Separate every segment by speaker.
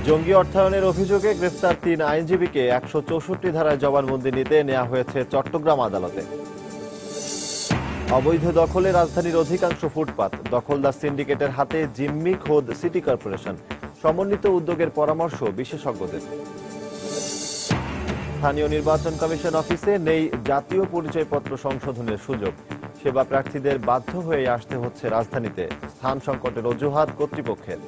Speaker 1: জঙ্গি অর্থায়নের অভিযোগে গ্রেফতার ৩ আইনজীবীকে ১৬৪ ধারায় জবানবন্দি নিতে নেওয়া হয়েছে চট্টগ্রাম আদালতে। অবৈধ দখলে রাজধানীর অধিকাংশ ফুটপাত দখলদার সিন্ডিকেটের হাতে জিম্মি খোদ সিটি কর্পোরেশন। সমন্বিত উদ্যোগের পরামর্শ বিশেষজ্ঞদের। স্থানীয় নির্বাচন কমিশন অফিসে নেই জাতীয় পরিচয়পত্র সংশোধনের সুযোগ। সেবা প্রার্থীদের বাধ্য হয়ে আসতে হচ্ছে রাজধানীতে, স্থান সংকটের অজুহাত কর্তৃপক্ষের।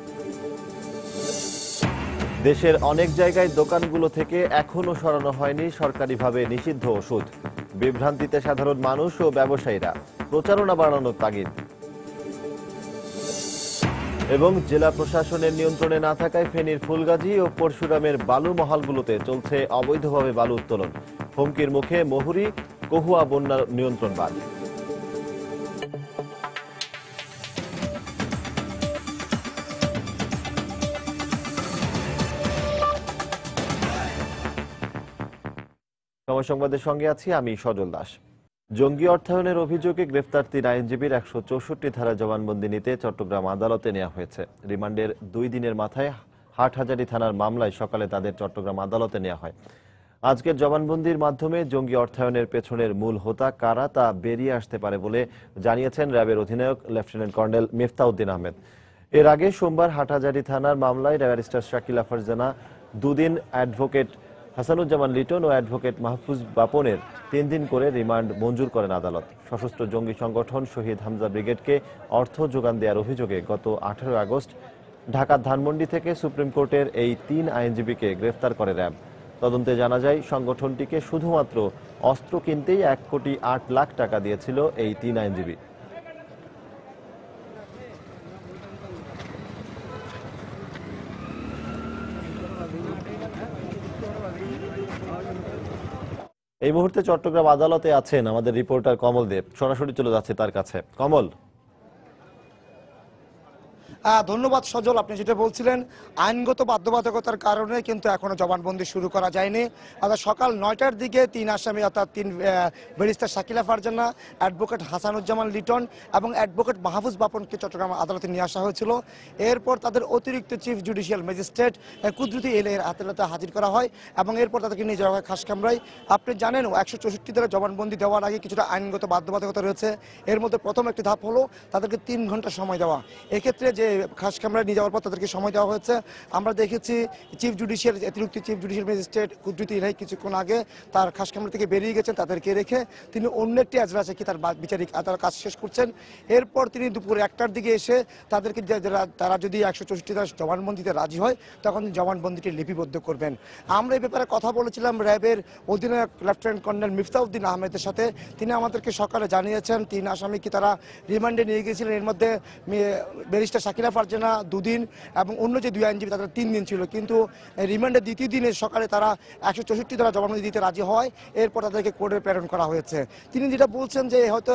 Speaker 1: দেশের অনেক জায়গায় দোকানগুলো থেকে এখনো সরানো হয়নি সরকারিভাবে নিষিদ্ধ ওষুধ। বিভ্রান্তিতে সাধারণ মানুষ ও ব্যবসায়ীরা, প্রচারণা বাড়ানোর তাগিদ। এবং জেলা প্রশাসনের নিয়ন্ত্রণে না থাকায় ফেনীর ফুলগাজী ও পরশুরামের বালু মহালগুলোতে চলছে অবৈধভাবে বালু উত্তোলন। হুমকির মুখে মহুরী কহুয়া বন্যা নিয়ন্ত্রণ বাঁধ। সময় সংবাদের সঙ্গে আছি আমি সজল দাস। জঙ্গি অর্থায়নের অভিযোগে গ্রেফতার ৩ আইনজীবীর ১৬৪ ধারা জবানবন্দি নিতে চট্টগ্রাম আদালতে নেওয়া হয়েছে। রিমান্ডের ২ দিনের মাথায় হাটহাজারী থানার মামলায় সকালে তাদের চট্টগ্রাম আদালতে নেওয়া হয়। আজকের জবানবন্দির মাধ্যমে জঙ্গি অর্থায়নের পেছনের মূল হোতা কারা তা বেরিয়ে আসতে পারে বলে জানিয়েছেন র্যাবের অধিনায়ক লেফটেন্যান্ট কর্নেল মিফতাউদ্দিন আহমেদ। এর আগে সোমবার হাটহাজারী থানার মামলায় ব্যারিস্টার শাকিলা ফারজানা, দুদিন অ্যাডভোকেট হাসানুজ্জামান লিটন ও অ্যাডভোকেট মাহফুজ বাপনের ৩ দিন করে রিমান্ড মঞ্জুর করেন আদালত। সশস্ত্র জঙ্গি সংগঠন শহীদ হামজা ব্রিগেডকে অর্থ যোগান দেওয়ার অভিযোগে গত ১৮ আগস্ট ঢাকার ধানমন্ডি থেকে সুপ্রিম কোর্টের এই ৩ আইনজীবীকে গ্রেফতার করে র্যাব। তদন্তে জানা যায় সংগঠনটিকে শুধুমাত্র অস্ত্র কিনতেই ১,৮,০০,০০০ টাকা দিয়েছিল এই ৩ আইনজীবী। এই মুহূর্তে চট্টগ্রাম আদালতে আছেন আমাদের রিপোর্টার কমল দেব, সরাসরি চলে যাচ্ছে তার কাছে। কমল।
Speaker 2: ধন্যবাদ সজল। আপনি যেটা বলছিলেন, আইনগত বাধ্যবাধকতার কারণে কিন্তু এখনো জবানবন্দি শুরু করা যায়নি। অর্থাৎ সকাল ৯টার দিকে ৩ আসামি অর্থাৎ ৩ ব্যারিস্টার শাকিলা ফারজানা, অ্যাডভোকেট হাসানুজ্জামান লিটন এবং অ্যাডভোকেট মাহফুজ বাপনকে চট্টগ্রাম আদালতে নিয়ে আসা হয়েছিল। এরপর তাদের অতিরিক্ত চিফ জুডিশিয়াল ম্যাজিস্ট্রেট কুদরতি এর আদালতে হাজির করা হয় এবং এরপর তাদেরকে নিয়ে যাওয়া হয় খাসকামরায়। আপনি জানেন ১৬৪ ধারা জবানবন্দি দেওয়ার আগে কিছুটা আইনগত বাধ্যবাধকতা রয়েছে। এর মধ্যে প্রথম একটি ধাপ হলো তাদেরকে 3 ঘন্টা সময় দেওয়া। এক্ষেত্রে যে খাস কামরায় নিয়ে যাওয়ার পর তাদেরকে সময় দেওয়া হয়েছে। আমরা দেখেছি অতিরিক্ত চিফ জুডিশিয়াল ম্যাজিস্ট্রেট কুদরতি ইলাহি কিছুক্ষণ আগে তার খাস কামরা থেকে বেরিয়ে গেছেন। তাদেরকে রেখে তিনি অন্য একটি এজলাসে কি তার বিচারিক আদালত কাজ শেষ করছেন। এরপর তিনি দুপুর ১টার দিকে এসে তাদেরকে তারা যদি ১৬৪ ধারা জবানবন্দিতে রাজি হয় তখন জবানবন্দিটি লিপিবদ্ধ করবেন। আমরা এই ব্যাপারে কথা বলেছিলাম র্যাবের অধিনায়ক লেফটেন্যান্ট কর্নেল মিফতাউদ্দিন আহমেদের সাথে। তিনি আমাদেরকে সকালে জানিয়েছেন ৩ আসামিকে তারা রিমান্ডে নিয়ে গিয়েছিলেন। এর মধ্যে ব্যারিস্টার শাকিলা ফারজানা ২ দিন এবং অন্য যে ২ আইনজীবী তাদের ৩ দিন ছিল। কিন্তু রিমান্ডের দ্বিতীয় দিনে সকালে তারা ১৬৪ ধারা জবানবন্দি দিতে রাজি হয়। এরপর তাদেরকে কোর্টে প্রেরণ করা হয়েছে। তিনি যেটা বলছেন যে হয়তো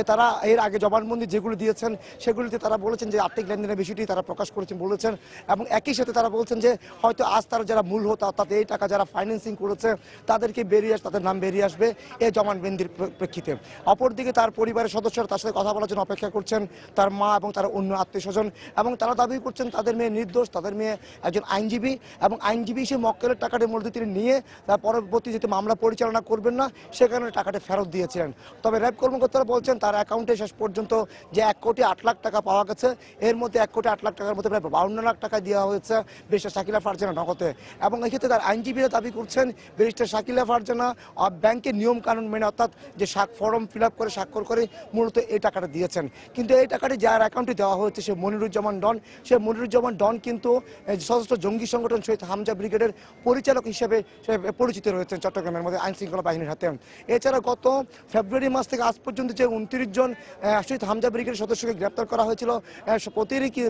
Speaker 2: তারা এর আগে জবানবন্দি যেগুলো দিয়েছেন সেগুলিতে তারা বলেছেন যে আর্থিক লেনদেনের বিষয়টি তারা প্রকাশ করেছেন বলেছেন এবং একই সাথে তারা বলছেন যে হয়তো আজ তারা যারা মূল হোতা অর্থাৎ এই টাকা যারা ফাইন্যান্সিং করেছে তাদেরকে তাদের নাম বেরিয়ে আসবে এই জবানবন্দির প্রেক্ষিতে। অপরদিকে তার পরিবারের সদস্যরা তার সাথে কথা বলার জন্য অপেক্ষা করছেন, তার মা এবং তার অন্য আত্মীয় স্বজন, এবং তারা দাবি করছেন তাদের মেয়ে নির্দোষ, তাদের মেয়ে একজন আইনজীবী এবং আইনজীবী সে মক্কেলের টাকাটির মধ্যে তিনি নিয়ে তার পরবর্তী যেতে মামলা পরিচালনা করবেন না সে কারণে টাকাটি ফেরত দিয়েছিলেন। তবে র্যাব কর্মকর্তারা বলছেন তার অ্যাকাউন্টে শেষ পর্যন্ত যে ১,৮,০০,০০০ টাকা পাওয়া গেছে এর মধ্যে ১,৮,০০,০০০ টাকার মধ্যে প্রায় ৫২ লাখ টাকা দেওয়া হয়েছে ব্যারিস্টার শাকিলা ফারজানা নগদে। এবং এক্ষেত্রে তার আইনজীবীরা দাবি করছেন ব্যারিস্টার শাকিলা ফারজানা ব্যাংকের নিয়ম কানুন মেনে অর্থাৎ যে ফর্ম ফিল আপ করে স্বাক্ষর করে মূলত এই টাকাটা দিয়েছেন। কিন্তু এই টাকাটি যার অ্যাকাউন্টে দেওয়া হয়েছে সে মনিরুজ্জামান ডন। সে মনিরুজ্জামান ডন কিন্তু সশস্ত্র জঙ্গি সংগঠন শহীদ হামজা ব্রিগেডের পরিচালক হিসেবে পরিচিত রয়েছেন চট্টগ্রামের মধ্যে আইন শৃঙ্খলা বাহিনীর হাতে। এছাড়া গত ফেব্রুয়ারি মাস থেকে আজ পর্যন্ত যে ২৯ জন শহীদ হামজা ব্রিগেডের সদস্যকে গ্রেপ্তার করা হয়েছিল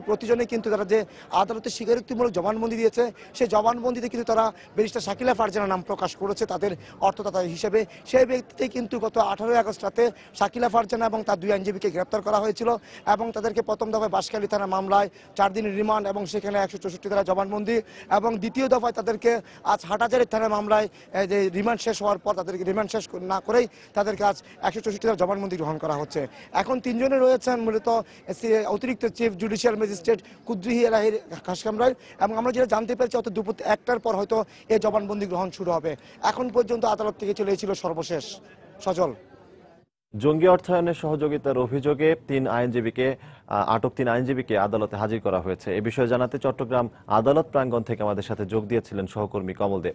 Speaker 2: প্রতিজনে কিন্তু তারা যে আদালতে স্বীকারোক্তিমূলক জবানবন্দি দিয়েছে সেই জবানবন্দিতে কিন্তু তারা ব্যারিস্টার শাকিলা ফারজানা নাম প্রকাশ করেছে তাদের অর্থদাতা হিসেবে। সেই ব্যক্তিতে কিন্তু গত ১৮ আগস্ট রাতে শাকিলা ফারজানা এবং তার ২ আইনজীবীকে গ্রেপ্তার করা হয়েছিল এবং তাদেরকে প্রথম দফায় বাঁশখালী থানা মামলায় 4 দিনের রিমান্ড এবং সেখানে 164 ধারা জবানবন্দি, এবং দ্বিতীয় দফায় তাদেরকে আজ হাটহাজারী থানার মামলায় যে রিমান্ড শেষ হওয়ার পর তাদেরকে রিমান্ড শেষ না করেই তাদেরকে আজ 164 ধারা জবানবন্দি গ্রহণ করা হচ্ছে। এখন 3 জনে রয়েছেন মূলত অতিরিক্ত চিফ জুডিশিয়াল ম্যাজিস্ট্রেট কুদ্রিহি এলাহির খাসকামরায়, এবং আমরা যেটা জানতে পেরেছি অত দুপুর 1টার পর হয়তো এই জবানবন্দি গ্রহণ শুরু হবে। এখন পর্যন্ত আদালত থেকে চলে এসেছিল সর্বশেষ। সজল।
Speaker 1: জঙ্গি অর্থায়নের সহযোগিতার অভিযোগে আটক তিন আইনজীবীকে আদালতে হাজির করা হয়েছে। এ বিষয়ে জানাতে চট্টগ্রাম আদালত প্রাঙ্গণ থেকে আমাদের সাথে যোগ দিয়েছিলেন সহকর্মী কমল দে।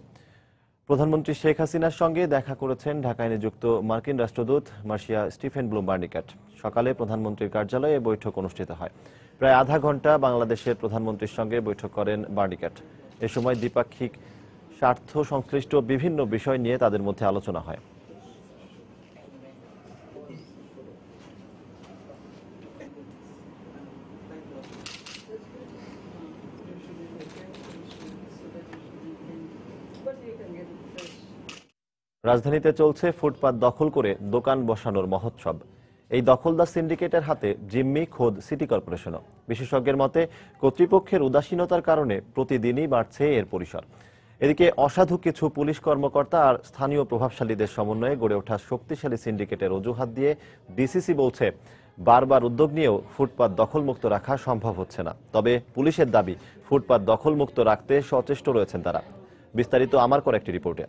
Speaker 1: প্রধানমন্ত্রী শেখ হাসিনার সঙ্গে দেখা করেছেন ঢাকায় নিযুক্ত মার্কিন রাষ্ট্রদূত মার্শিয়া স্টিফেন ব্লুম বার্নিকাট। সকালে প্রধানমন্ত্রীর কার্যালয়ে বৈঠক অনুষ্ঠিত হয়। প্রায় আধা ঘন্টা বাংলাদেশের প্রধানমন্ত্রীর সঙ্গে বৈঠক করেন বার্নিকাট। এ সময় দ্বিপাক্ষিক স্বার্থ সংশ্লিষ্ট বিভিন্ন বিষয় নিয়ে তাদের মধ্যে আলোচনা হয়। রাজধানীতে চলছে ফুটপাত দখল করে দোকান বসানোর মহোৎসব। এই দখলদার সিন্ডিকেটের হাতে জিম্মি খোদ সিটি কর্পোরেশনও। বিশেষজ্ঞের মতে কর্তৃপক্ষের উদাসীনতার কারণে প্রতিদিনই বাড়ছে এর পরিসর। এদিকে অসাধু কিছু পুলিশ কর্মকর্তা আর স্থানীয় প্রভাবশালীদের সমন্বয়ে গড়ে ওঠা শক্তিশালী সিন্ডিকেটের অজুহাত দিয়ে ডিসিসি বলছে বারবার উদ্যোগ নিয়েও ফুটপাত দখলমুক্ত রাখা সম্ভব হচ্ছে না। তবে পুলিশের দাবি ফুটপাত দখলমুক্ত রাখতে সচেষ্ট রয়েছেন তারা। বিস্তারিত আমার করা একটি রিপোর্টে।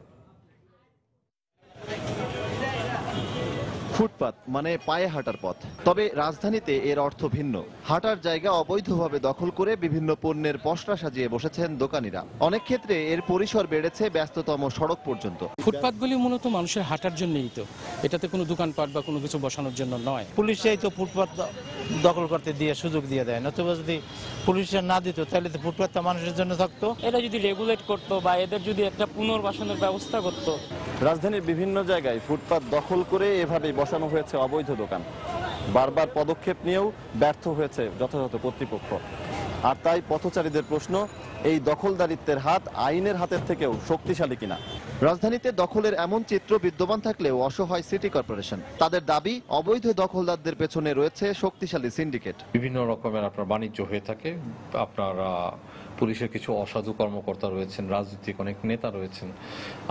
Speaker 3: ফুটপাত মানে পায়ে হাঁটার পথ, তবে রাজধানীতে এর অর্থ ভিন্ন। হাঁটার জায়গা অবৈধভাবে দখল করে বিভিন্ন পণ্যের পসরা সাজিয়ে বসেছেন দোকানিরা। অনেক ক্ষেত্রে এর পরিসর বেড়েছে ব্যস্ততম সড়ক পর্যন্ত।
Speaker 4: ফুটপাতগুলি মূলত মানুষের হাঁটার জন্যই তো, এটাতে কোনো দোকানপাট বা কোনো কিছু বসানোর জন্য নয়।
Speaker 5: পুলিশই তো ফুটপাত দখল করতে দিয়ে সুযোগ দিয়ে দেয়, নতুবা যদি পুলিশরা না দিত তাহলে তো ফুটপাতটা মানুষের জন্য থাকতো।
Speaker 6: এটা যদি রেগুলেট করতো বা এদের যদি একটা পুনর্বাসনের ব্যবস্থা করতো।
Speaker 1: রাজধানীর বিভিন্ন জায়গায় ফুটপাত দখল করে এভাবেই বসানো হয়েছে অবৈধ দোকান। বারবার পদক্ষেপ নিয়েও ব্যর্থ হয়েছে যথাযথ কর্তৃপক্ষ। আর তাই পথচারীদের প্রশ্ন, এই দখলদারিত্বের হাত আইনের হাতের থেকেও শক্তিশালী কিনা।
Speaker 3: রাজধানীতে দখলের এমন চিত্র বিদ্যমান থাকলেও অসহায় সিটি কর্পোরেশন। তাদের দাবি অবৈধ দখলদারদের পেছনে রয়েছে শক্তিশালী সিন্ডিকেট।
Speaker 7: বিভিন্ন রকমের আপনার বাণিজ্য হয়ে থাকে। আপনার পুলিশের কিছু অসাধু কর্মকর্তা রয়েছেন, রাজনৈতিক অনেক নেতা রয়েছেন,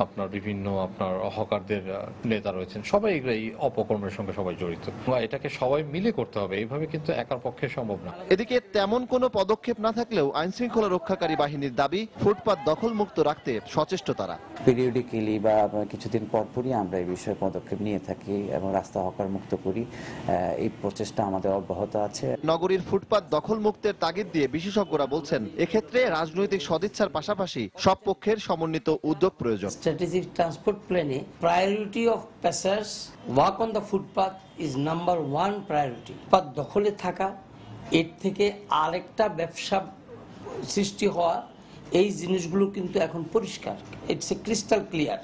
Speaker 7: আপনার বিভিন্ন আপনার হকারদের নেতা রয়েছেন, সবাই এই অপকর্মের সঙ্গে সবাই জড়িত। এটাকে সবাই মিলে করতে হবে, এইভাবে কিন্তু একার পক্ষে সম্ভব না।
Speaker 3: এদিকে তেমন কোনো পদক্ষেপ না থাকলেও আইন শৃঙ্খলা রক্ষাকারী বাহিনীর দাবি ফুটপাত দখল মুক্ত রাখতে সচেষ্ট তারা।
Speaker 8: পিরিয়ডিক্যালি বা কিছুদিন পরপরই আমরা এই বিষয়ে পদক্ষেপ নিয়ে থাকি এবং রাস্তা হকার মুক্ত করি। এই প্রচেষ্টা আমাদের অব্যাহত আছে।
Speaker 3: নগরীর ফুটপাত দখল মুক্তের তাগিদ দিয়ে বিশেষজ্ঞরা বলছেন, এক্ষেত্রে রাজনৈতিক সদিচ্ছার পাশাপাশি সব পক্ষের সমন্বিত উদ্যোগ প্রয়োজন।
Speaker 9: স্ট্র্যাটেজিক ট্রান্সপোর্ট প্ল্যানে priority of passengers walk on the footpath is number 1 priority. Footpath দখলে থাকা, এর থেকে আরেকটা ব্যবসা সৃষ্টি হওয়া, এই জিনিসগুলো কিন্তু এখন পরিষ্কার, ইটস এ ক্রিস্টাল ক্লিয়ার।